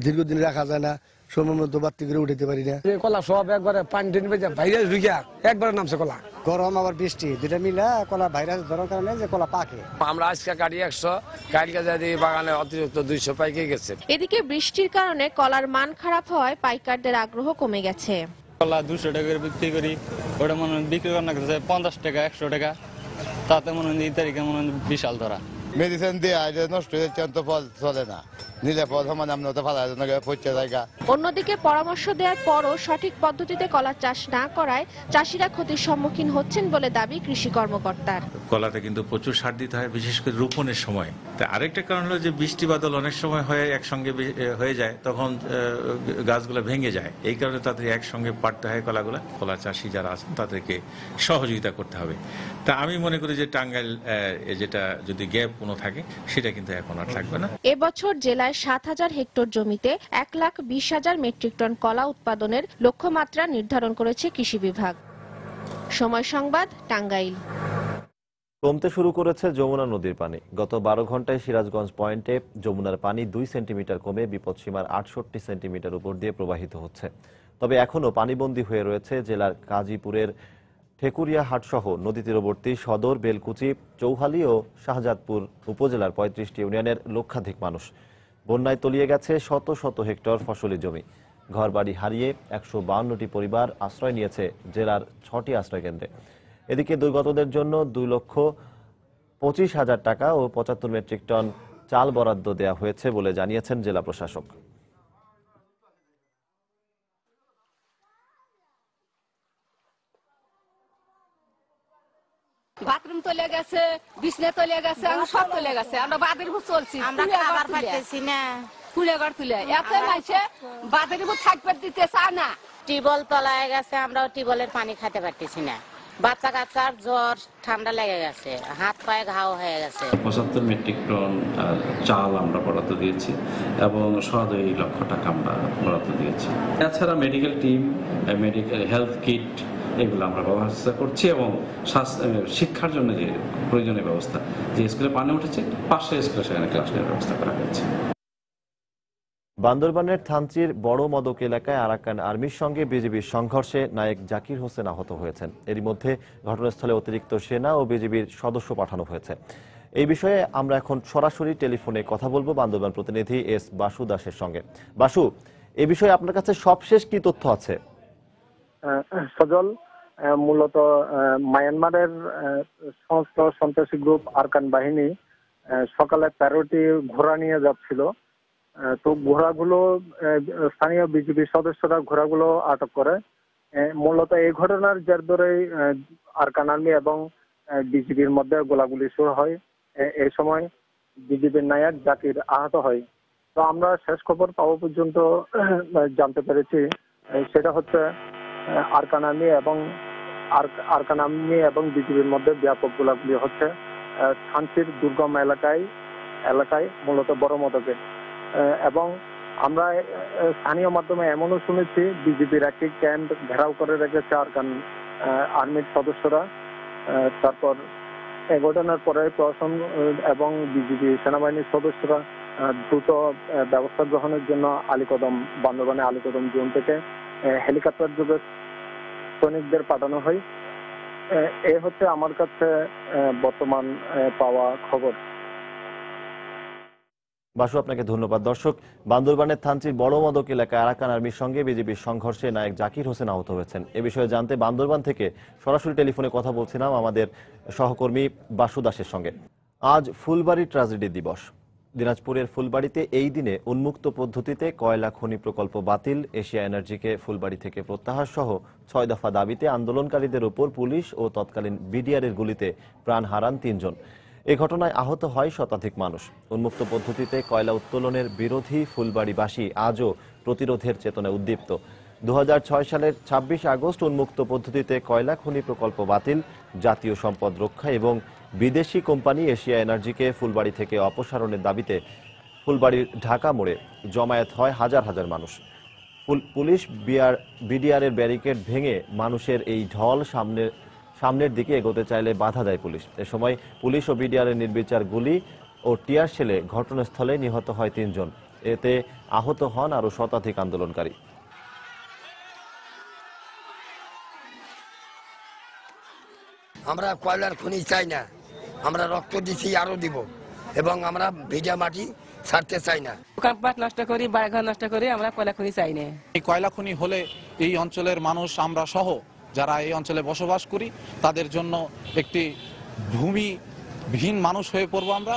Speaker 30: দীর্ঘদিন রাখা যায় না,
Speaker 4: সময় মতো বাড়তি করে উঠাতে পারি না।
Speaker 5: কলা সব একবারে পানি টেনে বেজে ভাইরাস ঢুকিয়া একবারে নামছে কলা।
Speaker 4: গরম আবার বৃষ্টি দুটা মিলা কলা ভাইরাস ধরার কারণে যে কলা পাকে।
Speaker 5: আমরা আজকে কাটি 100, কালকে যদি বাগানে অতিরিক্ত 200 পাইকে গেছে।
Speaker 20: এদিকে বৃষ্টির কারণে কলার মান খারাপ হওয়ায় পাইকারদের আগ্রহ কমে গেছে।
Speaker 6: কলা 200 টাকা করে বিক্রি করি, ওটা মনে হয় বিক্রি করার কাছে 50 টাকা 100 টাকা, তাতে মনে হয় এই তারিখে মনে হয় বিশাল ধরা।
Speaker 18: মেডিসিন দিয়ে নষ্ট হয়ে যাচ্ছে, তো ফল চলে না, নিলে ফল সমান আমরা তো ফালা পড়ছে জায়গা।
Speaker 20: অন্যদিকে পরামর্শ দেওয়ার পরও সঠিক পদ্ধতিতে কলা চাষ না করায় চাষিরা ক্ষতির সম্মুখীন হচ্ছেন বলে দাবি কৃষি কর্মকর্তার।
Speaker 21: কলাতে কিন্তু প্রচুর সার দিতে হয়, বিশেষ করে রোপণের সময়। তা আরেকটা কারণ হলো যে বৃষ্টি বাদল অনেক সময় হয়ে একসঙ্গে হয়ে যায়, তখন গাছগুলো ভেঙে যায়। এই কারণে তাদের একসঙ্গে পাড়তে হয় কলাগুলা। কলা চাষি যারা আছেন তাদেরকে সহযোগিতা করতে হবে। তা আমি মনে করি যে টাঙ্গাইল যেটা যদি গ্যাপ কোনো থাকে সেটা কিন্তু এখন আর থাকবে না।
Speaker 20: এবছর জেলায় 7,000 হেক্টর জমিতে 1,20,000 মেট্রিক টন কলা উৎপাদনের লক্ষ্যমাত্রা নির্ধারণ করেছে কৃষি বিভাগ। সময় সংবাদ, টাঙ্গাইল।
Speaker 1: কমতে শুরু করেছে যমুনা নদীর পানি। গত 12 ঘন্টায় সিরাজগঞ্জ পয়েন্টে যমুনার পানি 2 সেন্টিমিটার কমে বিপদসীমার 68 সেন্টিমিটার উপর দিয়ে প্রবাহিত হচ্ছে। তবে এখনও পানিবন্দী হয়ে রয়েছে জেলার কাজীপুরের ঠেকুরিয়া হাটসহ নদী তীরবর্তী সদর, বেলকুচি, চৌহালি ও শাহজাদপুর উপজেলার 35টি ইউনিয়নের লক্ষাধিক মানুষ। বন্যায় তলিয়ে গেছে শত শত হেক্টর ফসলি জমি। ঘরবাড়ি হারিয়ে 152টি পরিবার আশ্রয় নিয়েছে জেলার 6টি আশ্রয়কেন্দ্রে। এদিকে দুর্গতদের জন্য 2,25,000 টাকা ও 75 মেট্রিক টন চাল বরাদ্দ দেওয়া হয়েছে বলে জানিয়েছেন জেলা প্রশাসক।
Speaker 22: বাথরুম তলে গেছে, বিছনা তলে গেছে, সব তলে গেছে। আমরা বাদের উপর চলছি, আমরা খাবার পাইতেছি না, কুলেঘর তুলে এত মাইছে বাদের উপর থাকবে দিতে চায় না।
Speaker 23: টিউবওয়েল তলায় গেছে, আমরাও টিউবওয়েলের পানি খেতে পারতেছি না। বাচ্চা কাচ্চার জ্বর ঠান্ডা লেগে গেছে, হাত পায়ে ঘাও হয়ে গেছে।
Speaker 24: 75 মেট্রিক টন চাল আমরা বরাদ্দ দিয়েছি এবং 2.5 লক্ষ টাকা আমরা বরাদ্দ দিয়েছি। এছাড়া medical team, medical health kit এগুলো আমরা ব্যবস্থা করছি এবং শিক্ষার জন্য যে প্রয়োজনীয় ব্যবস্থা, যে স্কুলে পানি উঠেছে পাশে স্কুলে সেখানে ক্লাস নেওয়ার ব্যবস্থা করা হয়েছে।
Speaker 1: বান্দরবানের থানচির বড় মদক এলাকায় আরাকান আর্মির সঙ্গে বিজিবির সংঘর্ষে নায়েক জাকির হোসেন আহত হয়েছেন। এরই মধ্যে ঘটনাস্থলে অতিরিক্ত সেনা ও বিজিবির সদস্য পাঠানো হয়েছে। এই বিষয়ে আমরা এখন সরাসরি টেলিফোনে কথা বলবো বান্দরবান প্রতিনিধি এস বাসু দাসের সঙ্গে। বাসু, এই বিষয়ে আপনার কাছে সবশেষ কি তথ্য আছে?
Speaker 25: সজল, মূলত মায়ানমারের সমস্ত সন্ত্রাসী গ্রুপ আরাকান বাহিনী সকালে 13টি ঘোড়া নিয়ে যাচ্ছিল। তো ঘোড়াগুলো স্থানীয় বিজিবি সদস্যরা ঘোড়াগুলো আটক করে। মূলত এই ঘটনার জের ধরেই আরাকান আর্মি এবং বিজিবির মধ্যে গোলাগুলি শুরু হয়। এই সময় বিজিবির নায়ক জাকির আহত হয়। তো আমরা শেষ খবর পাওয়া পর্যন্ত জানতে পেরেছি সেটা হচ্ছে আরাকান আর্মি এবং বিজিবির মধ্যে ব্যাপক গোলাগুলি হচ্ছে থানচির দুর্গম এলাকায় মূলত বড় মদকে। এবং আমরা স্থানীয় মাধ্যমে এমনও শুনেছি বিজিবির একটি ক্যাম্প ঘেরাও করে রেখেছে আরাকান আর্মির সদস্যরা। তারপর এই ঘটনার পরে প্রশাসন এবং বিজিবি সেনাবাহিনীর সদস্যরা দ্রুত ব্যবস্থা গ্রহণের জন্য বান্দরবানে আলীকদম জোন থেকে হেলিকপ্টার যোগে সৈনিকদের পাঠানো হয়। এই হচ্ছে আমার কাছে বর্তমান পাওয়া খবর।
Speaker 1: বাসু, আপনাকে ধন্যবাদ। দর্শক, বান্দরবানের থানচির বড় মদক এলাকায় আরাকান আর্মির সঙ্গে বিজিবির সংঘর্ষে নায়েক জাকির হোসেন আহত হয়েছেন। এ বিষয়ে জানতে বান্দরবান থেকে সরাসরি টেলিফোনে কথা বলছিলাম আমাদের সহকর্মী বাসু দাসের সঙ্গে। আজ ফুলবাড়ি ট্র্যাজেডি দিবস। দিনাজপুরের ফুলবাড়িতে এই দিনে উন্মুক্ত পদ্ধতিতে কয়লা খনি প্রকল্প বাতিল, এশিয়া এনার্জিকে ফুলবাড়ি থেকে প্রত্যাহার সহ 6 দফা দাবিতে আন্দোলনকারীদের উপর পুলিশ ও তৎকালীন বিডিআরের গুলিতে প্রাণ হারান 3 জন। এই ঘটনায় আহত হয় শতাধিক মানুষ। উন্মুক্ত পদ্ধতিতে কয়লা উত্তোলনের বিরোধী ফুলবাড়িবাসী আজও প্রতিরোধের চেতনায় উদ্দীপ্ত। 2006 সালের 26 আগস্ট উন্মুক্ত পদ্ধতিতে কয়লা খনি প্রকল্প বাতিল, জাতীয় সম্পদ রক্ষা এবং বিদেশি কোম্পানি এশিয়া এনার্জিকে ফুলবাড়ি থেকে অপসারণের দাবিতে ফুলবাড়ির ঢাকা মোড়ে জমায়েত হয় হাজার হাজার মানুষ। পুলিশ বিডিআরের ব্যারিকেড ভেঙে মানুষের এই ঢল সামনের দিকে এগোতে চাইলে বাধা দেয় পুলিশ। এ সময় পুলিশ ও বিডিআরের নির্বিচার গুলি ও টিয়ার শেলে ঘটনাস্থলে নিহত হয় 3 জন। এতে আহত হন আরও শতাধিক আন্দোলনকারী।
Speaker 2: আমরা কয়লার খনি চাই না, আমরা রক্ত দিচ্ছি, আরো দিব, এবং আমরা ভিজা মাটি ছাড়তে চাই না।
Speaker 3: দোকানপাট নষ্ট করি, বাড়িঘর নষ্ট করি, আমরা কয়লা খনি চাই না।
Speaker 7: এই কয়লা খনি হলে এই অঞ্চলের মানুষ, আমরা সহ যারা এই অঞ্চলে বসবাস করি, তাদের জন্য একটি ভূমিহীন মানুষ হয়ে পড়বো আমরা।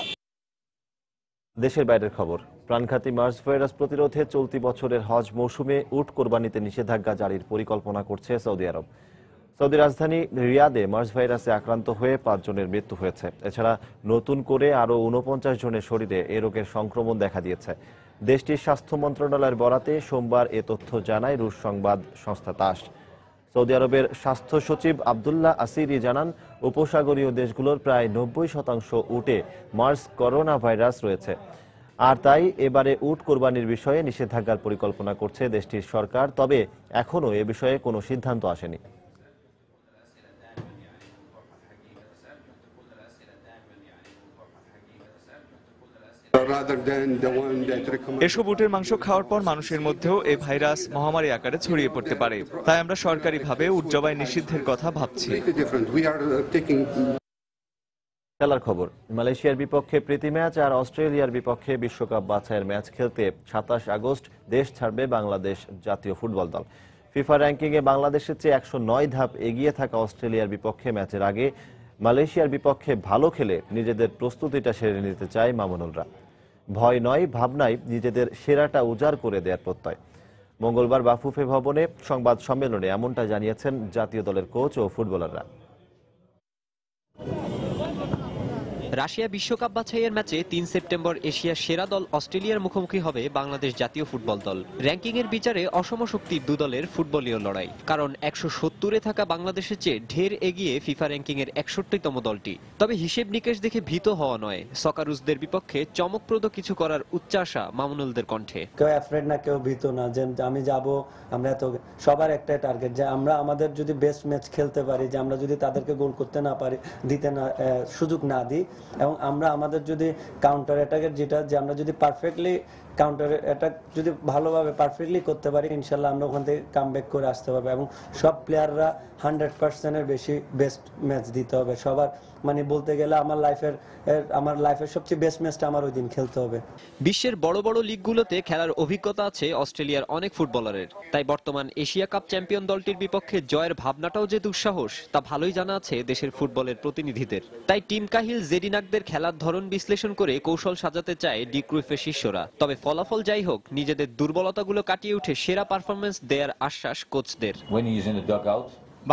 Speaker 1: দেশের বাইরের খবর। প্রাণঘাতী মার্স ভাইরাস প্রতিরোধে চলতি বছরের হজ মৌসুমে উট কোরবানিতে নিষেধাজ্ঞা জারির পরিকল্পনা করছে সৌদি আরব। সৌদি রাজধানী রিয়াদে মার্স ভাইরাসে আক্রান্ত হয়ে 5 জনের মৃত্যু হয়েছে। এছাড়া নতুন করে আরও 49 জনের শরীরে এ রোগের সংক্রমণ দেখা দিয়েছে। দেশটির স্বাস্থ্য মন্ত্রণালয়ের বরাতে সোমবার এ তথ্য জানায় রুশ সংবাদ সংস্থা তাস। সৌদি আরবের স্বাস্থ্য সচিব আবদুল্লাহ আসিরি জানান, উপসাগরীয় দেশগুলোর প্রায় 90% উটে মার্স করোনা ভাইরাস রয়েছে। আর তাই এবারে উট কোরবানির বিষয়ে নিষেধাজ্ঞার পরিকল্পনা করছে দেশটির সরকার। তবে এখনও এ বিষয়ে কোনো সিদ্ধান্ত আসেনি।
Speaker 8: এসব উটের মাংস খাওয়ার পর মানুষের মধ্যেও এই ভাইরাস মহামারী আকারে ছড়িয়ে পড়তে পারে। তাই আমরা সরকারিভাবে উট জবাই নিষিদ্ধের কথা ভাবছি।
Speaker 1: খেলার খবর। মালয়েশিয়ার বিপক্ষে প্রীতি ম্যাচ আর অস্ট্রেলিয়ার বিপক্ষে বিশ্বকাপ বাছাইয়ের ম্যাচ খেলতে 27 আগস্ট দেশ ছাড়বে বাংলাদেশ জাতীয় ফুটবল দল। ফিফা র্যাঙ্কিংয়ে বাংলাদেশের চেয়ে 109 ধাপ এগিয়ে থাকা অস্ট্রেলিয়ার বিপক্ষে ম্যাচের আগে মালয়েশিয়ার বিপক্ষে ভালো খেলে নিজেদের প্রস্তুতিটা সেরে নিতে চায় মামুনুলরা। ভয় নয়, ভাবনায় নিজেদের সেরাটা উজাড় করে দেওয়ার প্রত্যয়। মঙ্গলবার বাফুফে ভবনে সংবাদ সম্মেলনে এমনটা জানিয়েছেন জাতীয় দলের কোচ ও ফুটবলাররা।
Speaker 10: রাশিয়া বিশ্বকাপ বাছাইয়ের ম্যাচে 3 সেপ্টেম্বর এশিয়ার সেরা দল অস্ট্রেলিয়ার মুখোমুখি হবে বাংলাদেশ জাতীয় ফুটবল দল। র্যাঙ্কিংয়ের বিচারে অসম শক্তির দু দলের ফুটবলীয় লড়াই, কারণ 170-এ থাকা বাংলাদেশের চেয়ে ঢের এগিয়ে ফিফা র্যাঙ্কিংয়ের 61তম দলটি। তবে হিসেব নিকেশ দেখে ভীত হওয়া নয়, সকারুসদের বিপক্ষে চমকপ্রদ কিছু করার উচ্চাশা মামুনুলদের কণ্ঠে।
Speaker 12: কেউ অ্যাফ্রেড না, কেউ ভীত না যে আমি যাব, আমরা এত সবার একটাই টার্গেট যে আমরা আমাদের যদি বেস্ট ম্যাচ খেলতে পারি, যে আমরা যদি তাদেরকে গোল করতে না পারি, দিতে না সুযোগ না দিই, এবং আমরা আমাদের যদি কাউন্টার অ্যাটাকের যেটা যে আমরা যদি পারফেক্টলি কাউন্টার অ্যাটাক যদি ভালোভাবে পারফেক্টলি করতে পারি, ইনশাল্লাহ আমরা ওখান থেকে কামব্যাক করে আসতে পারবো। এবং সব প্লেয়াররা 100%-এর বেশি বেস্ট ম্যাচ দিতে হবে সবার। মানে বলতে গেলে আমার লাইফের সবচেয়ে বেস্ট ম্যাচটা আমার ওই দিন খেলতে হবে।
Speaker 10: বিশ্বের বড় বড় লিগগুলোতে খেলার অভিজ্ঞতা আছে অস্ট্রেলিয়ার অনেক ফুটবলারের, তাই বর্তমান এশিয়া কাপ চ্যাম্পিয়ন দলটির বিপক্ষে জয়ের ভাবনাটাও যে দুঃসাহস তা ভালোই জানা আছে দেশের ফুটবলের প্রতিনিধিদের। তাই টিম কাহিল জেডিনাকদের খেলার ধরন বিশ্লেষণ করে কৌশল সাজাতে চায় ডি ক্রুইফের শিষ্যরা। তবে ফলাফল যাই হোক, নিজেদের দুর্বলতাগুলো কাটিয়ে উঠে সেরা পারফরমেন্স দেওয়ার আশ্বাস কোচদের।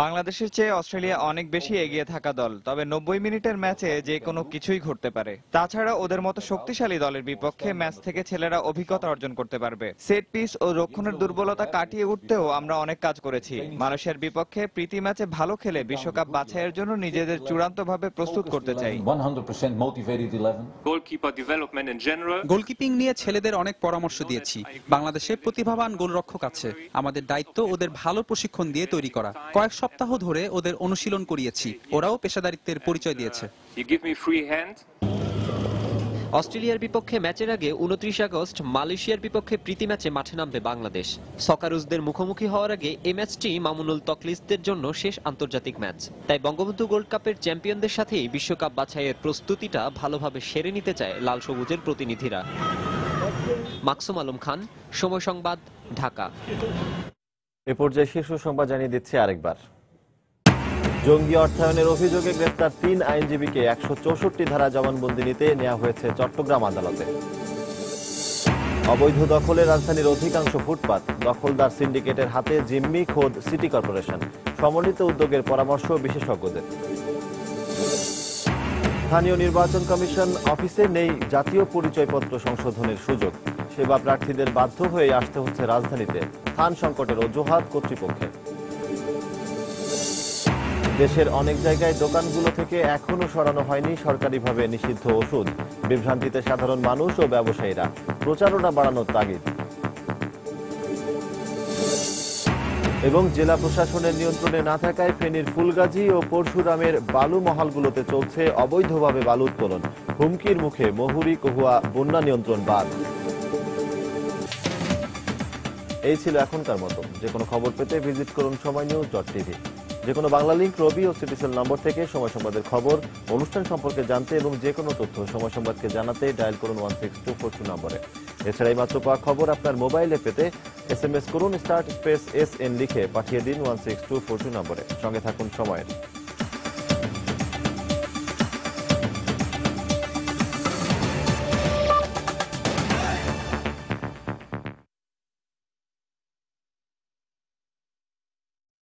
Speaker 8: বাংলাদেশের চেয়ে অস্ট্রেলিয়া অনেক বেশি এগিয়ে থাকা দল, তবে 90 মিনিটের ম্যাচে যে কোনো কিছুই ঘটতে পারে। তাছাড়া ওদের মতো শক্তিশালী দলের বিপক্ষে ম্যাচ থেকে ছেলেরা অভিজ্ঞতা অর্জন করতে পারবে। সেট পিস ও রক্ষণের দুর্বলতা কাটিয়ে উঠতেও আমরা অনেক কাজ করেছি। মালয়েশিয়ার বিপক্ষে প্রীতি ম্যাচে ভালো খেলে বিশ্বকাপ বাছাইয়ের জন্য নিজেদের চূড়ান্তভাবে প্রস্তুত করতে চাই।
Speaker 11: গোলকিপিং নিয়ে ছেলেদের অনেক পরামর্শ দিয়েছি। বাংলাদেশে প্রতিভাবান গোলরক্ষক আছে, আমাদের দায়িত্ব ওদের ভালো প্রশিক্ষণ দিয়ে তৈরি করা। কয়েক সপ্তাহ ধরে ওদের অনুশীলন করিয়েছি, ওরাও পেশাদারিত্বের পরিচয় দিয়েছে।
Speaker 10: অস্ট্রেলিয়ার বিপক্ষে ম্যাচের আগে 29 আগস্ট মালয়েশিয়ার বিপক্ষে প্রীতি ম্যাচে মাঠে নামবে বাংলাদেশ। সকারুসদের মুখোমুখি হওয়ার আগে এই ম্যাচটি মামুনুল তকলিসদের জন্য শেষ আন্তর্জাতিক ম্যাচ। তাই বঙ্গবন্ধু গোল্ড কাপের চ্যাম্পিয়নদের সাথেই বিশ্বকাপ বাছাইয়ের প্রস্তুতিটা ভালোভাবে সেরে নিতে চায় লাল সবুজের প্রতিনিধিরা। মাকসুম আলম খান, সময় সংবাদ, ঢাকা।
Speaker 1: এ পর্যায়ে শীর্ষ সংবাদ জানিয়ে দিচ্ছে আরেকবার। জঙ্গি অর্থায়নের অভিযোগে গ্রেফতার 3 আইনজীবীকে 164 ধারা জবানবন্দি নিতে নেওয়া হয়েছে চট্টগ্রাম আদালতে। অবৈধ দখলে রাজধানীর অধিকাংশ ফুটপাত, দখলদার সিন্ডিকেটের হাতে জিম্মি খোদ সিটি কর্পোরেশন। সমন্বিত উদ্যোগের পরামর্শ বিশেষজ্ঞদের। স্থানীয় নির্বাচন কমিশন অফিসে নেই জাতীয় পরিচয়পত্র সংশোধনের সুযোগ। সেবা প্রার্থীদের বাধ্য হয়ে আসতে হচ্ছে রাজধানীতে, স্থান সংকটের অজুহাত কর্তৃপক্ষের। দেশের অনেক জায়গায় দোকানগুলো থেকে এখনো সরানো হয়নি সরকারিভাবে নিষিদ্ধ ওষুধ। বিভ্রান্তিতে সাধারণ মানুষ ও ব্যবসায়ীরা, প্রচারণা বাড়ানোর তাগিদ। এবং জেলা প্রশাসনের নিয়ন্ত্রণে না থাকায় ফেনীর ফুলগাজী ও পরশুরামের বালু মহালগুলোতে চলছে অবৈধভাবে বালু উত্তোলন। হুমকির মুখে মহুরী কহুয়া বন্যা নিয়ন্ত্রণ বাঁধ। এই ছিল এখনকার মতো। যে কোনো খবর পেতে ভিজিট করুন সময়নিউজ.tv। যে কোনো বাংলা লিংক, রবি ও সিটিসেল নম্বর থেকে সময় সংবাদের খবর, অনুষ্ঠান সম্পর্কে জানতে এবং যে কোনো তথ্য সময় সংবাদকে জানাতে ডায়াল করুন 16242 নম্বরে। এছাড়া এই মাত্র পাওয়া খবর আপনার মোবাইলে পেতে SMS করুন *SN লিখে পাঠিয়ে দিন 16242 নম্বরে। সঙ্গে থাকুন সময়ের।